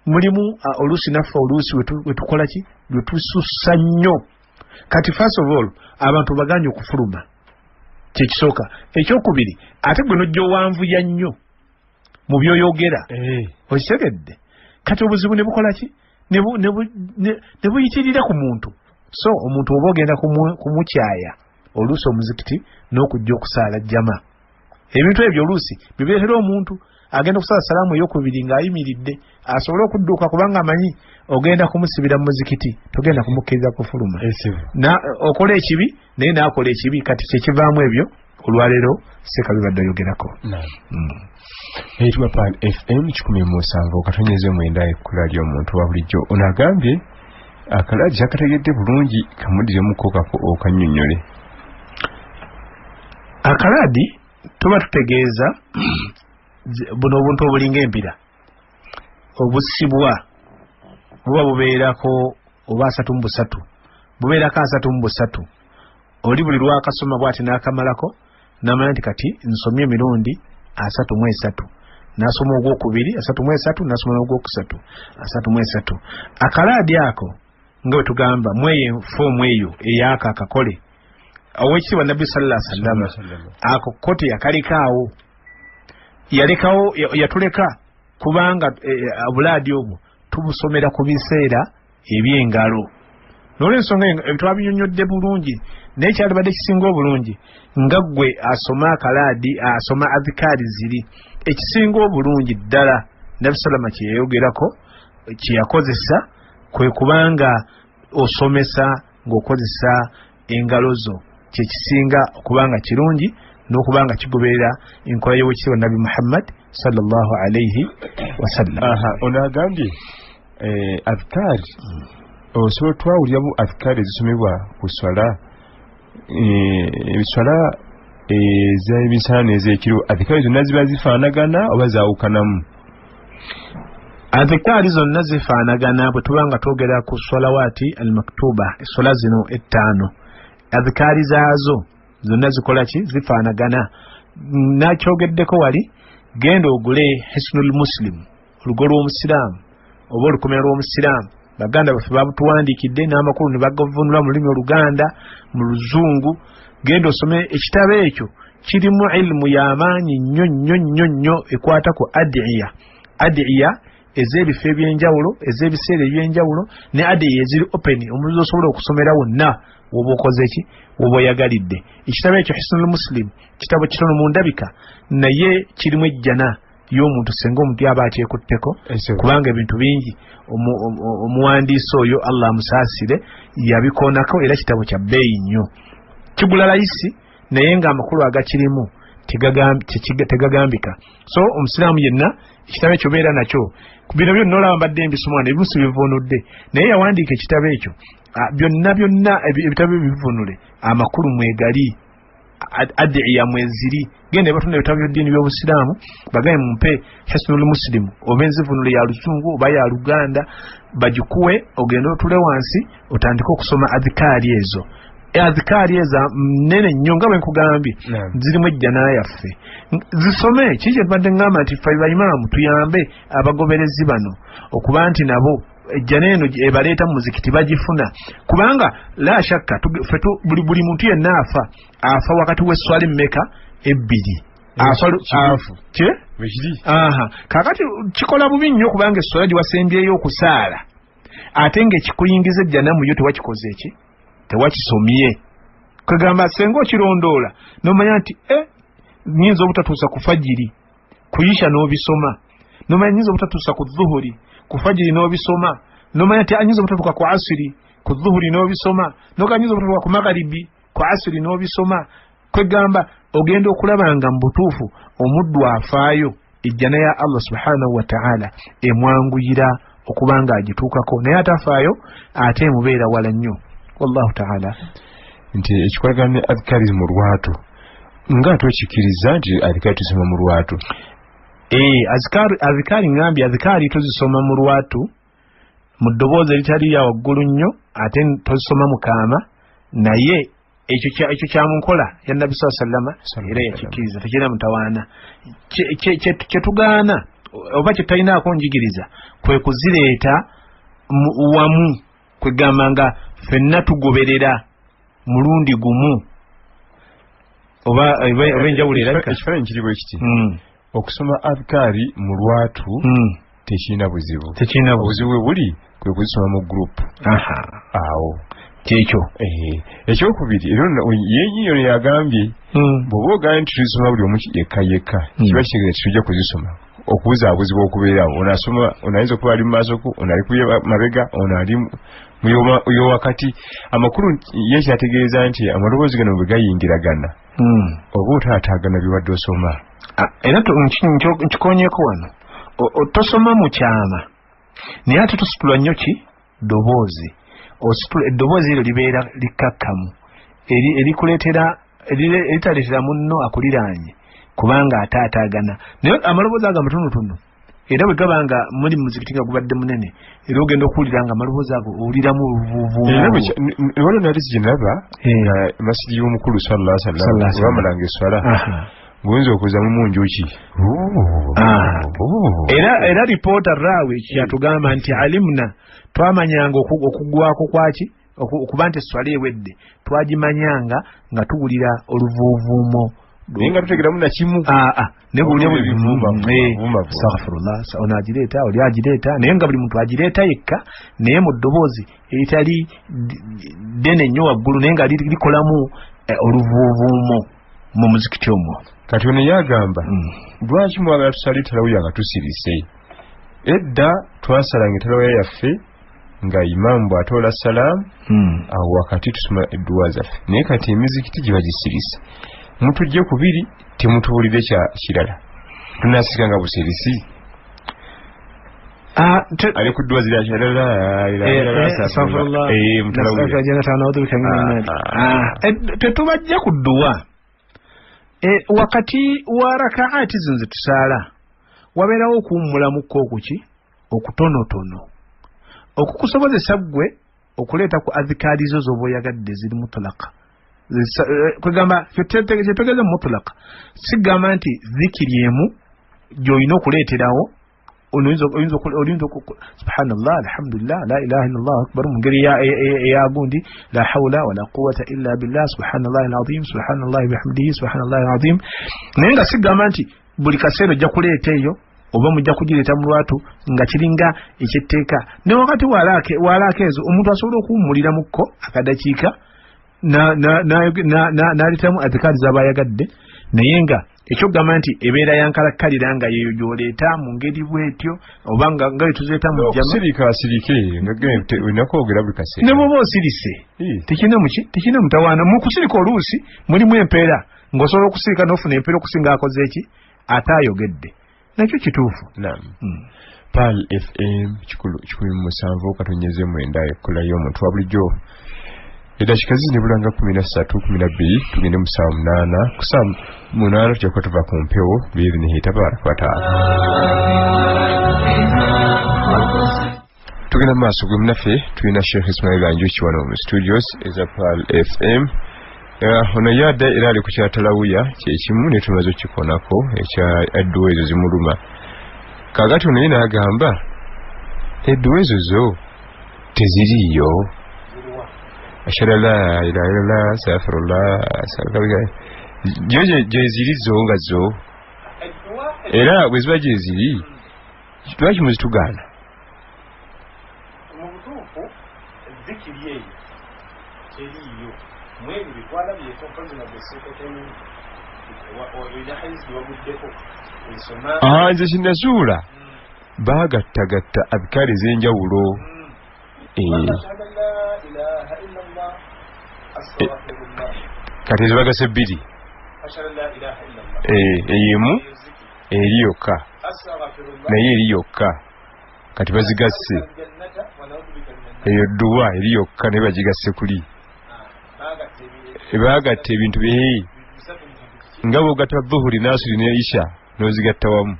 mulimu oluusi naffe oluusi wetukola ki wetusussa nnyo kati first of all abantu baganye okufuluma kyekisooka ekyokubiri ate gwe nojja owanvuya nnyo mu byoyogera okitegedde kati obuzibu ne bukola ki ne buyitirira ku muntu so omuntu oba ogenda kumukyaya oluusi omuzikiti n'okujja okusaala jjama ebintu ebyo oluusi bibeetera omuntu agenda okusala salaamu ey'okubiri ng'ayimiridde asobole okudduuka kubanga amanyi ogenda kumusibira mu muzikiti togenda kumukkiriza kufuluma okola ekibi naye n'akola ekibi kati kyekivaamu ebyo olwaleero seeka bibadde oyogerako eyitibwa Pan FM 107 katonyeze mwenda ekkula ly'omuntu wa bulijjo ono agambye akalaadi kyakategedde bulungi kamuddiremu kako okannyonnyole akalaadi tuba tutegeeza buno obuntu obulinga empira obusibwa buba bubeerako oba 3 bubeerako 3 oli buli lwakasoma bw'ati n'akamalako n'amanya nti kati nsomye emirundi 33 n'asoma ogwokubiri 33 n'asoma n'ogwokusatu 33 akalaadi ako nga bwe tugamba mweyo foomu eyo ey'ako akakole owekitiibwa nabbi sallallahu alaihi wasallam ako kote yakalikaawo yatuleka kubanga obulaadi obwo tubusomera ku biseera eby'engalo n'olwensonga twabinyonnyodde bulungi naye kyalibadde kisinga obulungi nga ggwe asoma akalaadi asoma azikaari ziri ekisinga obulungi ddala nabbi salama kyeyayogerako kyeyakozesa kwe kubanga osomesa ng'okozesa engalo zo kyekisinga okubanga kirungi n'okubanga kigoberera enkola y'owekitiibwa nabbi Muhammad sallallahu alayhi wasallam. Ono agambye azkaari osobola twawuliramu azkaari ezisomebwa ku swala ebiswala ez'emisana n'ez'ekiro azkaari zonna ziba zifaanagana oba zaawukanamu? azkaari zonna zifaanagana bwe tuba nga twogera ku swalawaati al-maktuba eswala zino 5 azkaari zaazo zonna zikola ki zifaanagana nakyogeddeko wali genda ogule hisnul muslim olugo lw'omusiraamu oba olukomera lw'omusiraamu baganda baffe babutuwandiikidde n'amakulu ne bagavunula mu lulimi oluganda mu luzungu genda osome ekitabo ekyo kirimu ilimu y'amaanyi nnyo ekwata ku adiya ez'ebifo ebyenjawulo ez'ebiseera ebyenjawulo ne adiya eziri open omuntu osobola okusomera wonna woba okoze ki woba oyagalidde ekitabo ekyo hisnul muslim kitabo kitono mu ndabika naye kirimu ejjana y'omuntu senga omuntu yaba akyekutteko kubanga ebintu bingi omuwandiisi oyo Allah amusaasire yabikoonako era kitabo kya bbeeyi nnyo kigula layisi naye ng'amakulu agakirimu tegagambika so omusiraamu yenna ekitabo ekyo beera nakyo bino byonna olaba mbadde mbisoma ebimusi bivunudde naye yawandiika ekitabo ekyo byonna ebitabo bivunule amakulu mwegali adiya mweziri genda batunda ebitabo by'eddiini by'obusiraamu bagaye mumpe hisnul muslim oba enzivunule ya luzungu oba ya luganda bagikuwe ogenda otule wansi otandike okusoma azikaari ezo azikaari eza nene nnyo nga bwe nkugambye zirimu ejjana yaffe zisome kiki ebadde ngamba nti ffe bayimaamu tuyambe abagoberezi bano okuba nti nabo ejjana eno ebaleeta mu muzikiti bagifuna kubanga la shakka buli muntu yenna afa wakati w'esswala emmeka 2 kakati kikola bubi nnyo kubanga esswala gye wasembyeyo okusaala ate ng'ekikuyingiza ejjanamu yo tewakikoze eki tewakisomye kwegamba senga okirondoola nomanya nti nyinza obutatuusa ku fajiri kuyisha n'obisoma nomanya nyinza obutatuusa ku dhuhuri ku fajiri n'obisoma nomanya nti anyinza obutatuuka ku asiri ku dhuhuri n'obisoma nokanyinza obutatuuka ku magharibi ku asiri n'obisoma kwegamba ogenda okulaba nga mu butuufu omuddu afaayo ejjana ya Allah subhanahu wa ta'ala emwanguyira okuba nga agituukako naye atafaayo ate emubeera wala nnyo wallahu ta'ala nti ekikolagana ne adhkari mu lwatu nga twekikiriza nti adhkari tusoma mu lwatu adhkari ngambye adhkari tuzisoma mu lwatu mu ddoboozi eritali lya waggulu nnyo ate tuzisoma mu kaama naye ekyo kyamunkola ya nabbi sallama era yakikiriza tekirina mutawaana kyetugaana oba kyetalinaako njigiriza kwe kuzireeta wamu kwegamba nga ffenna tugoberera mulundi gumu oba enjawulo erabika ekifaananyi kiri bwe kiti okusoma adhkari mu lwatu tekirina buzibu obuzibu buli kwe kuzisoma mu gurupu awo kyekyo ekyokubiri yeyiyo yagambye bw'oba ogambye nti tuzisoma buli omu yekka kiba kitegeeza titujja kuzisoma okubuzaabuzibwa okubeerawo onayinza okuba ali mu maasoko ono ali mabega ono ali yowakati amakulu ye kyategeeza nti amaloboozi gano bwe gayingiragana oba otaataagana biwadde osoma era nkikonyeko wano tosoma mu kyama naye ate tositula nnyo ki ddoboozi eddoboozi eryo libeera likkakkamu eritaleetera munno akuliraanye kubanga ataataagana naye amaloboozi ago matonotono era bwe gaba nga muli muzikiti nga gubadde munene era ogenda okuwulira nga amaloboozi ago owuliramu waliwo nalisi gyenaba masigi y'omukulu sallallahu bamalanga eswala ngoyinza okuzamu munjuki era ripoota raawe kyatugamba nti alimna twamanyanga okugwako kwaki okuba nti eswala ewedde twagimanyanga nga tuwulira oluvuuvuumo naye nga tutegeramu nakimu astaghfirullah ono agireeta oli agireeta naye nga buli muntu agireeta yekka naye mu ddoboozi eritali ddene nnyo waggulu naye nga likolamu oluvuuvuumo mu muzikiti omwo kati ono yagamba lwaki mwagala tusale tarawuya nga tusirise edda twasalanga tarawuya yaffe nga imamu bw'atoola salaamu awo wakati tusoma edduwa zaffe naye kati emizikiti giba gisirise mutujje kubiri temutuwulire kirala tunasika nga busirisi ali ku dduwa zira tetubajja ku dduwa wakati wa rakaati zino ze tusaala wabeerawo okuwummulamuko okuki okutonotono okukusobozesa ggwe okuleeta ku adhikaari zo z'oba oyagadde ziri mutulaka kwegamba kyetegeeza mutulaka sigamba nti zikiri emu gy'olina okuleeterawo oyinza subhanallah alhamdulillah la ilaha illallah akbar mu ngeri eyagundi la hawla wala quwwata illa billah subhanallahi alazim subhanallahi bihamdihi subhanallahi alazim naye nga sigamba nti buli kaseera ojja kuleeta eyo oba mujja kugireeta mu lwatu nga kiringa ekyetteeka ne wakati walaako ezo omuntu asobola okuwummuliramuko akadakiika n'aleetamu adhikaari z'abayagadde naye nga ekyogamba nti ebeera yankalakkalira nga yeyo gy'oleeta mu ngeri bwetyo oba nga wetuzeeta mu jjamasirike olinakwogera buli kaseera ne bwoba osirise tekirina mutawaana mu kusirika oluusi mulimu empeera ng'osobola okusirika n'ofuna empeera okusinga akoze eki ate ayogedde nakyo kituufu PAL FM 107.9 ekkola y'omuntu wa bulijjo edakika zinibulanga 13:12 tugende mu ssaawa 8 ku ssaawa 8 tukyako tuva ku mpewo biirinihita barakubataala tugenda mu maaso gwe munaffe tulina Sheikh Ismail Anjuki wano mu studios eza PAL FM ono yadda era ali ku kyatalawuya kyekimu ne tumaze okukikonako ekya edduwa ezo zimuluma kaagati ono ye n'agamba edduwa ezo zo teziriiyo ashhadu la ilaha illallah astaghfirullah gyezirizo nga zo era bwe ziba gyeziri lwaki muzitugaana teriyo mwebi bitwala byeto mpozi na besekretari wa hizbi waguddeko ensoma nze kinasuula baagattagatta abikali ez'enjawulo kati ezo bagase bbiri eyemu eri yokka naye eri yokka kati bazigasse eyo dduwa eri yokka naye bagigasse kuli baagatta ebintu bye nga bw'ogatta dhuhuri nasiri ne isha n'ozigatta wamu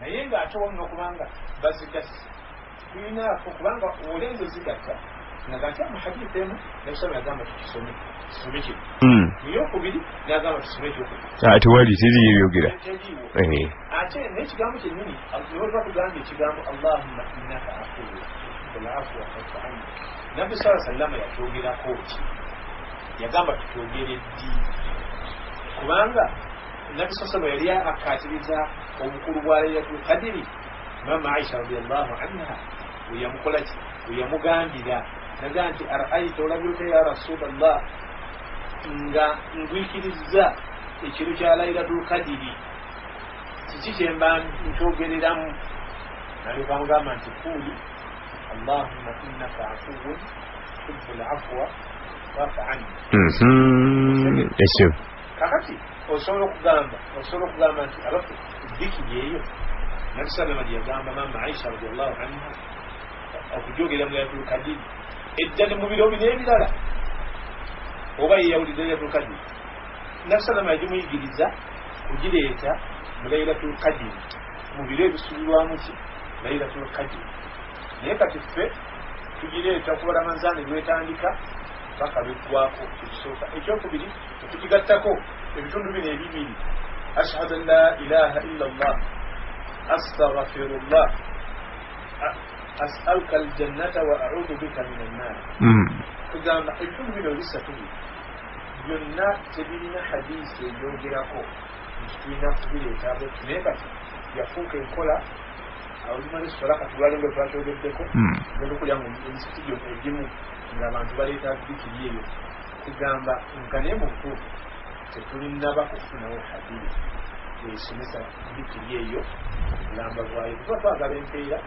naye ng'ate wamu n'okubanga bazigasse tulinaako kubanga olenzi ozigatta nagati amahadithi emu nakusaba yagamba tukisome kisome kino eyokubiri nagamba tusome ekyokubiri tewali teriyo ebyogera ate n'ekigambo kyennyini niwolwa kugamba ekigambo allahumma innaka afuwu alafwa fa'fu anni nabbi sala sallama yakyogerako ki yagamba tukyogere ddi kubanga nabbi saa sallama yali akatiriza obukulu bwa laylatul qadiri mama aisha radiallahu anha weyamukola ki weyamugambira naga nti araita olabirute ya rasulallah nga ngwikiriza ekiro kya laylatul qadiri kiki kyemba nkyogereramu nalyoka mugamba nti kuli allahumma innaka afuwun tuhibbu lafwa fa'fu anni ekyo kakati osobola okugamba nti alafu dhikiri eyo nabi sallama gyeyagamba mama aisha radiallahu anha okujogera mu laylatul qadiri eddane mu biro bino ebirala oba yeyawulira laylatul qadiri nabi sallama yagimuyigiriza kugireeta mu laylatul qadiri mu biro ebisubirwamu ki laylatul qadiri naye kati ffe tugireeta okuba ramazaani lwetandika paka lweggwako ekisooka ekyokubiri tukigattako ebitundu bino ebibiri ashhadu an la ilaha illa allah astaghfirullah as'aluka aljannata wa a'udhu bika minan nar kugamba ebitundu bino bisatu byonna tebirina hadisi eyogerako nti tulina kubireeta abettu naye kati yafuuka enkola awulima nesola kati lwalinga twakyogeddeko nokukulya mu emisitidio egimu ng'abantu baleeta dhikiri eyo kugamba nga naye mu butuufu tetulinaba kufunawo hadisi esomesa dhikiri eyo obulamba bwayo tuba twagala empeera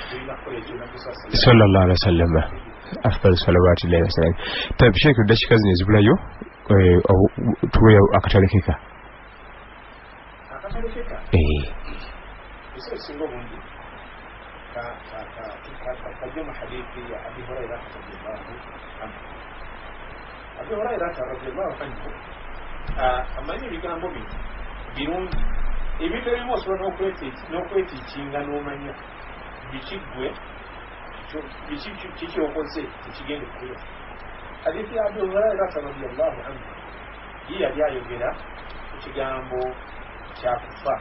tulina kukola ekyo sallallahu alaihi wasallam afdal salawati llahi wasalam tabisheke dakika zino ezibulayo tuwe akatalekeka ese esinga obungi kajja mu hadithi ya abi hurairata radiallahu anhu abi hurairata radiallahu anhu amanyi ebigambo bino birungi ebintu ebimu osobola n'okwetiikinga n'omanya bikiggwe kiki okoze tekigende kukola hadithi ya abi hurairata radiallahu anhu ye yali ayogera ekigambo kyakufa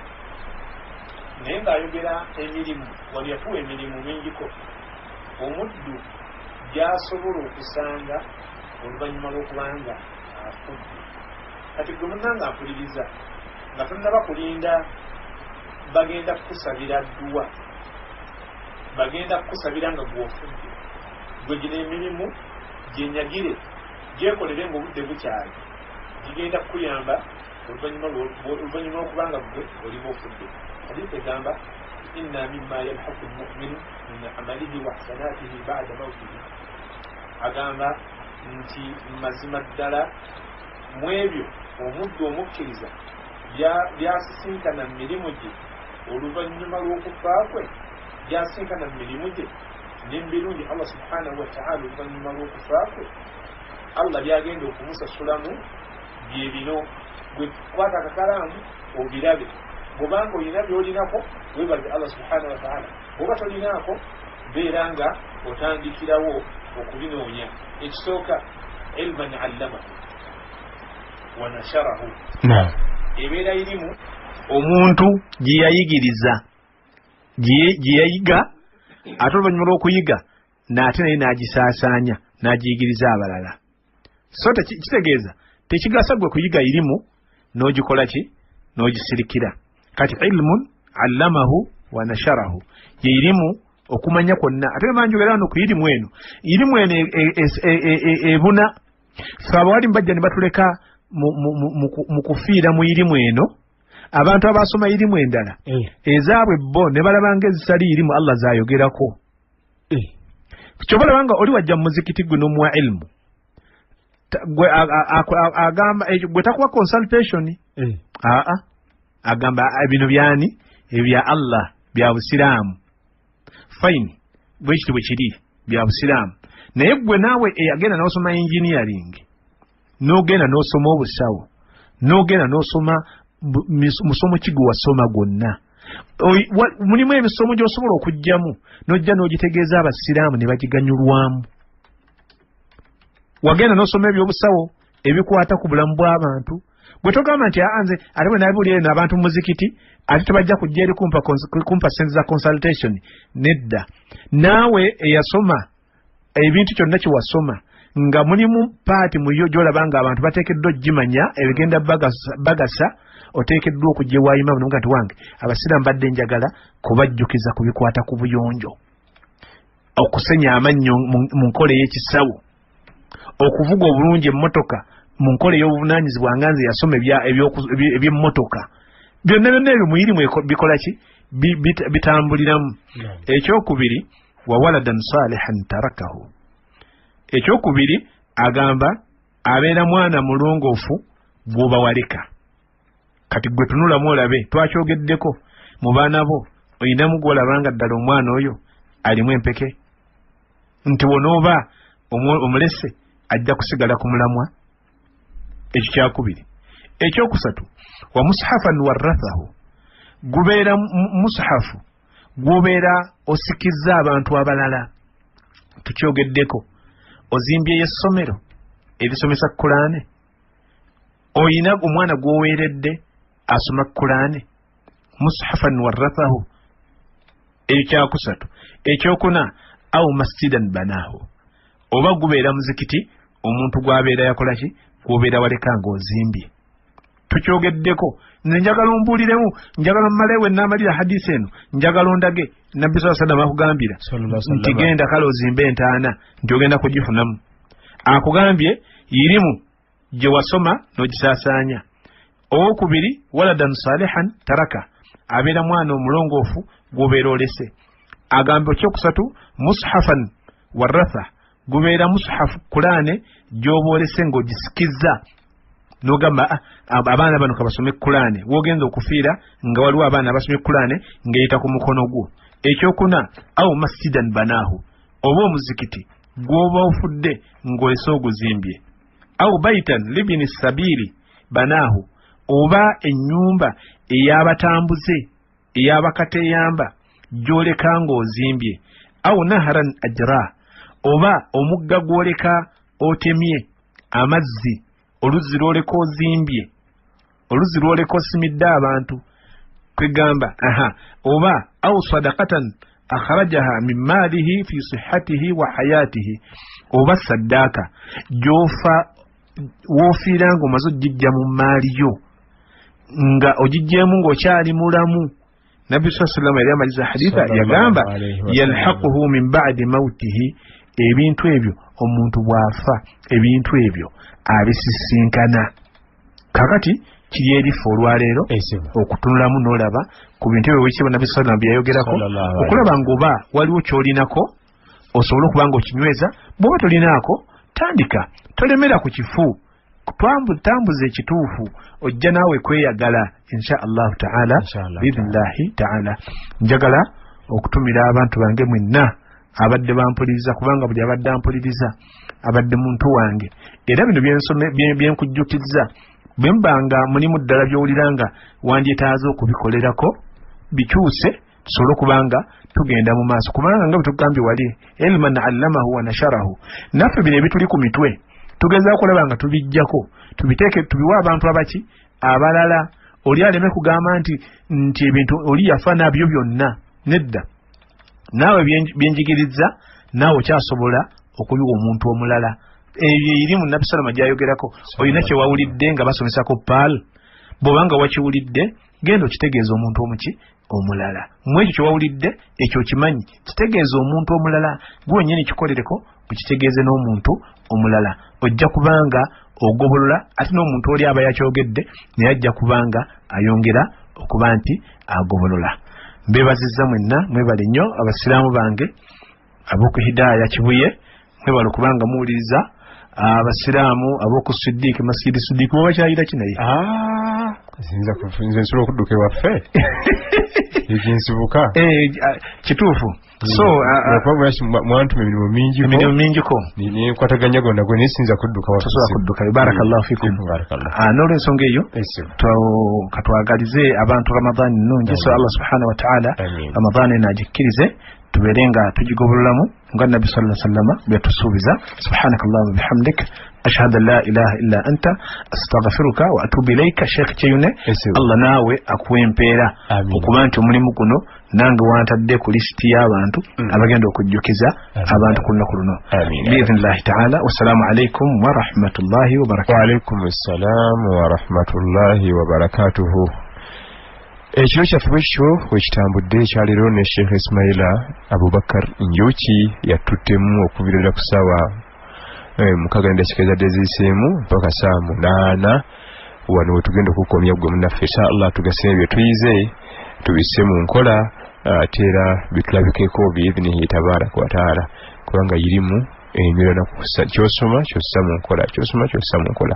naye ng'ayogera emirimu wali yafuwa emirimu mingiko omuddu gy'asobola okusanga oluvannyuma lw'okubanga afudde kati gwe munnanga mpuliriza nga tonnaba kulinda bagenda kukusabira dduwa bagenda kukusabira nga gw'ofudde gwe gino emirimu gyenyagire gyekolere ng'obudde bukyali gigenda kukuyamba oluvannyuma lw'okubanga gwe oliba ofudde حديث جامع إن مما يلحق المؤمن من عمله وحسناته بعد موته agamba nti mazima ddala mu ebyo omuddu omukkiriza byasisinkana mu mirimu gye oluvannyuma lw'okufa kwe byasisinkana mu mirimu gye n'embirungi allah subhanahu wataala oluvannyuma lw'okufa kwe allah byagenda okumusasulamu bye bino gwe kwata akakalaamu obirabe bwobanga olina byolinako webaze allah subhanahu wataala bwoba tolinaako beera nga otandikirawo okubinoonya ekisooka ilman allamahu wanasharahu ebeera irimu omuntu gyeyayigiriza gyeyayiga ate oluvannyuma lw'okuyiga naate naye n'agisaasaanya n'agiyigiriza abalala so kitegeeza tekigasa gwe kuyiga irimu n'ogikola ki n'ogisirikira kati ilmun allamahu wa nasharahu ye irimu okumanya kwonna ate manjogera wano ku irimu eno ebuna fe abawali mbajja ne batuleka mu kufiira mu irimu eno abantu abasoma irimu endala ezaabwe bo ne balaba ng'ezitali irimu Allah zaayogerako kyobalaba nga oli wajja mu muzikiti gwe n'omuwa ilmu agamba gwe takuwa consultation agamba bino byani ebya Allah bya busiraamu fine bwekiti bwe kiri bya busiraamu naye gwe naawe eyagenda n'osoma engineering n'ogenda n'osoma obusawo n'ogenda n'osoma musomo ki gwe wasoma gwonna mulimu emisomo gy'osobola okugyamu n'ojja n'ogitegeeza abasiraamu ne bagiganyulwamu wagenda n'osoma ebyobusawo ebikwata ku bulamu bw'abantu gwe togamba nti anze ate bwe nabuli eno abantu mu muzikiti ate tebajja kujja eri kumpa sente za consultation nedda naawe eyasoma ebintu kyonna kyewasoma nga mulimu paati muyo gy'olaba nga abantu bateekeddwa okugimanya ebigenda bagasa oteekeddwa okujja ewa imamu nomuga nti wange abasiraamu badde njagala kubajjukiza ku bikwata ku buyonjo okusenya amannyo mu nkola ey'ekisawo okuvuga obulungi emmotoka mu nkola ey'obuvunaanyizibwa nga nze yasoma eby'emmotoka byonna ebyo muyirimu bikola ki bitambuliramu ekyokubiri wawaladan salihan tarakahu ekyokubiri agamba abeera mwana mulongoofu gw'obawaleka kati gwe tunulamu olabe twakyogeddeko mu baana bo oyinamu gw'olaba nga ddala omwana oyo alimu empeke nti wonooba omulese ajja kusigala ku mulamwa ekyo kyakubiri ekyokusatu wa mushafan warathahu gubeera mushafu gw'obeera osikizza abantu abalala tukyogeddeko ozimbyeyo essomero erisomesa Kulaane oyina omwana gw'oweeredde asoma Kulaane mushafan warathahu ekyo kyakusatu ekyokuna au masjidan banaahu oba gubeera muzikiti omuntu gwabeera yakola ki gwobeera waleka ng'ozimbye tukyogeddeko njagala ombuuliremu njagala mmaleewo enaamalira hadisi eno njagala ondage nabbi saa sallam akugambira nti genda kale ozimbe entaana nti ogenda kugifunamu akugambye irimu gye wasoma n'ogisaasaanya owokubiri waladan salihan taraka abeera mwana omulongoofu gwobeera olese agamba ekyokusatu mushafan waratha gubeera mushafu Kulaane gy'oba olese ng'ogisikizza n'ogamba abaana bano kabasome Kulaane w'ogenda okufiira nga waliwo abaana abasomye Kulaane ng'eyita ku mukono gwo ekyokuna au masjidan banaahu oba omuzikiti gw'oba ofudde ng'olese oguzimbye au baitan libini sabiri banaahu oba ennyumba ey'abatambuze ey'abakateeyamba gy'oleka ng'ozimbye au naharan ajra oba omugga gw'oleka otemye amazzi oluzzi lwoleka ozimbye oluzzi lwoleka osimidde abantu kwegamba oba au sadaqatan akhrajaha min maalihi fi sihhatihi wa hayatihi oba saddaaka gy'ofa woofiira nga omaze ogijja mu maali yo nga ogijjeemu ng'okyali mulamu nabbi saa sallama yali amaliza haditha yagamba yalhaquhu min ba'di mautihi ebintu ebyo omuntu bw'afa ebintu ebyo abisisinkana kakati kiri erifa olwaleero okutunulamu n'olaba ku bintu ebyo wekiba nabbi saa sallama byayogerako okulaba ng'oba waliwo ky'olinako osobole okuba nga okinyweza bw'oba tolinaako tandika tolemera ku kifu tambuza ekituufu ojja naawe kweyagala insha allahu taala biidhnillahi taala njagala okutumira abantu bange mwenna abadde bampuliriza kubanga buli abadde ampuliriza abadde muntu wange era bino byenkujjukizza bwe mbanga mulimu ddala by'owuliranga wandyetaaze okubikolerako bikyuse tusobole okubanga tugenda mu maaso kubanga nga bwetugambye wali ilman allamahu wa nasharahu naffe bino ebituli ku mitwe tugezaako okulaba nga tubijjako tubiteeke tubiwe abantu abaki abalala oli aleme kugamba nti ebintu oli yafa nabyo byonna nedda naawe byenjigiriza naawe okyasobola okubiwa omuntu omulala ebyo irimu nabbi salama gyayogerako olina kyewawulidde nga basomesako paal bw'obanga wakiwulidde genda okitegeeza omuntu omuki omulala mu ekyo kyewawulidde ekyo kimanyi kitegeeza omuntu omulala gwenyini kikolereko okitegeeze n'omuntu omulala ojja kubanga ogobolola ate n'omuntu oli aba yakyogedde naye ajja kubanga ayongera okuba nti agobolola. Mbebazizza mwenna mwebale nnyo abasiraamu bange ab'oku Hidaaya Kibuye mwebale okubanga muwuliriza abasiraamu ab'oku Siddiiki Masjidi Siddiiki bwe bakyayira kinaye zinza kufunza nsolo okudduka ewaffe ekinsibuka kituufu so mwantume emirimu mingiko nenkwataganya gonna gwe nesinza kudduka tosobola kudduka. Barakallahu fikum. N'olwensonga eyo katwagalize abantu Ramadani nnungi so Allah subhanahu wa ta'ala Ramadani nagikkirize tubeere nga tugigobololamu nga Nabbi sallallahu alaihi wasallam byetusuubiza. Subhanakallahumma bihamdik ashhadu an la ilaha illa anta astaghfiruka wa atubu ilayka. Sheikh Kyeyune Allah naawe akuwa empeera okuba nti omulimu guno nange wantadde ku lisiti y'abantu abagenda okujjukiza abantu ku lunaku luno biidhnillahi ta'ala. Wassalamu alaikum wa rahmatullahi wa barakatuh. Wa alaikum assalam wa rahmatullahi wa barakatuhu. Ekiro kyaffe bwekityo wekitambudde ekyaleero ne Sheikh Ismaila Abubakar Njoki yatuttemu okuviirira ku ssaawa 6 eziyiseemu mpaka ssaawa 8 wano wetugenda okukomya gwe munnaffe inshallah tugasime bye tuyize tubisse mu nkola ate era bitulabikeko biidhnihi tabaraka wa taala kubanga yirimu emirana kyosoma kyossa mu nkola kyosoma kyossa mu nkola.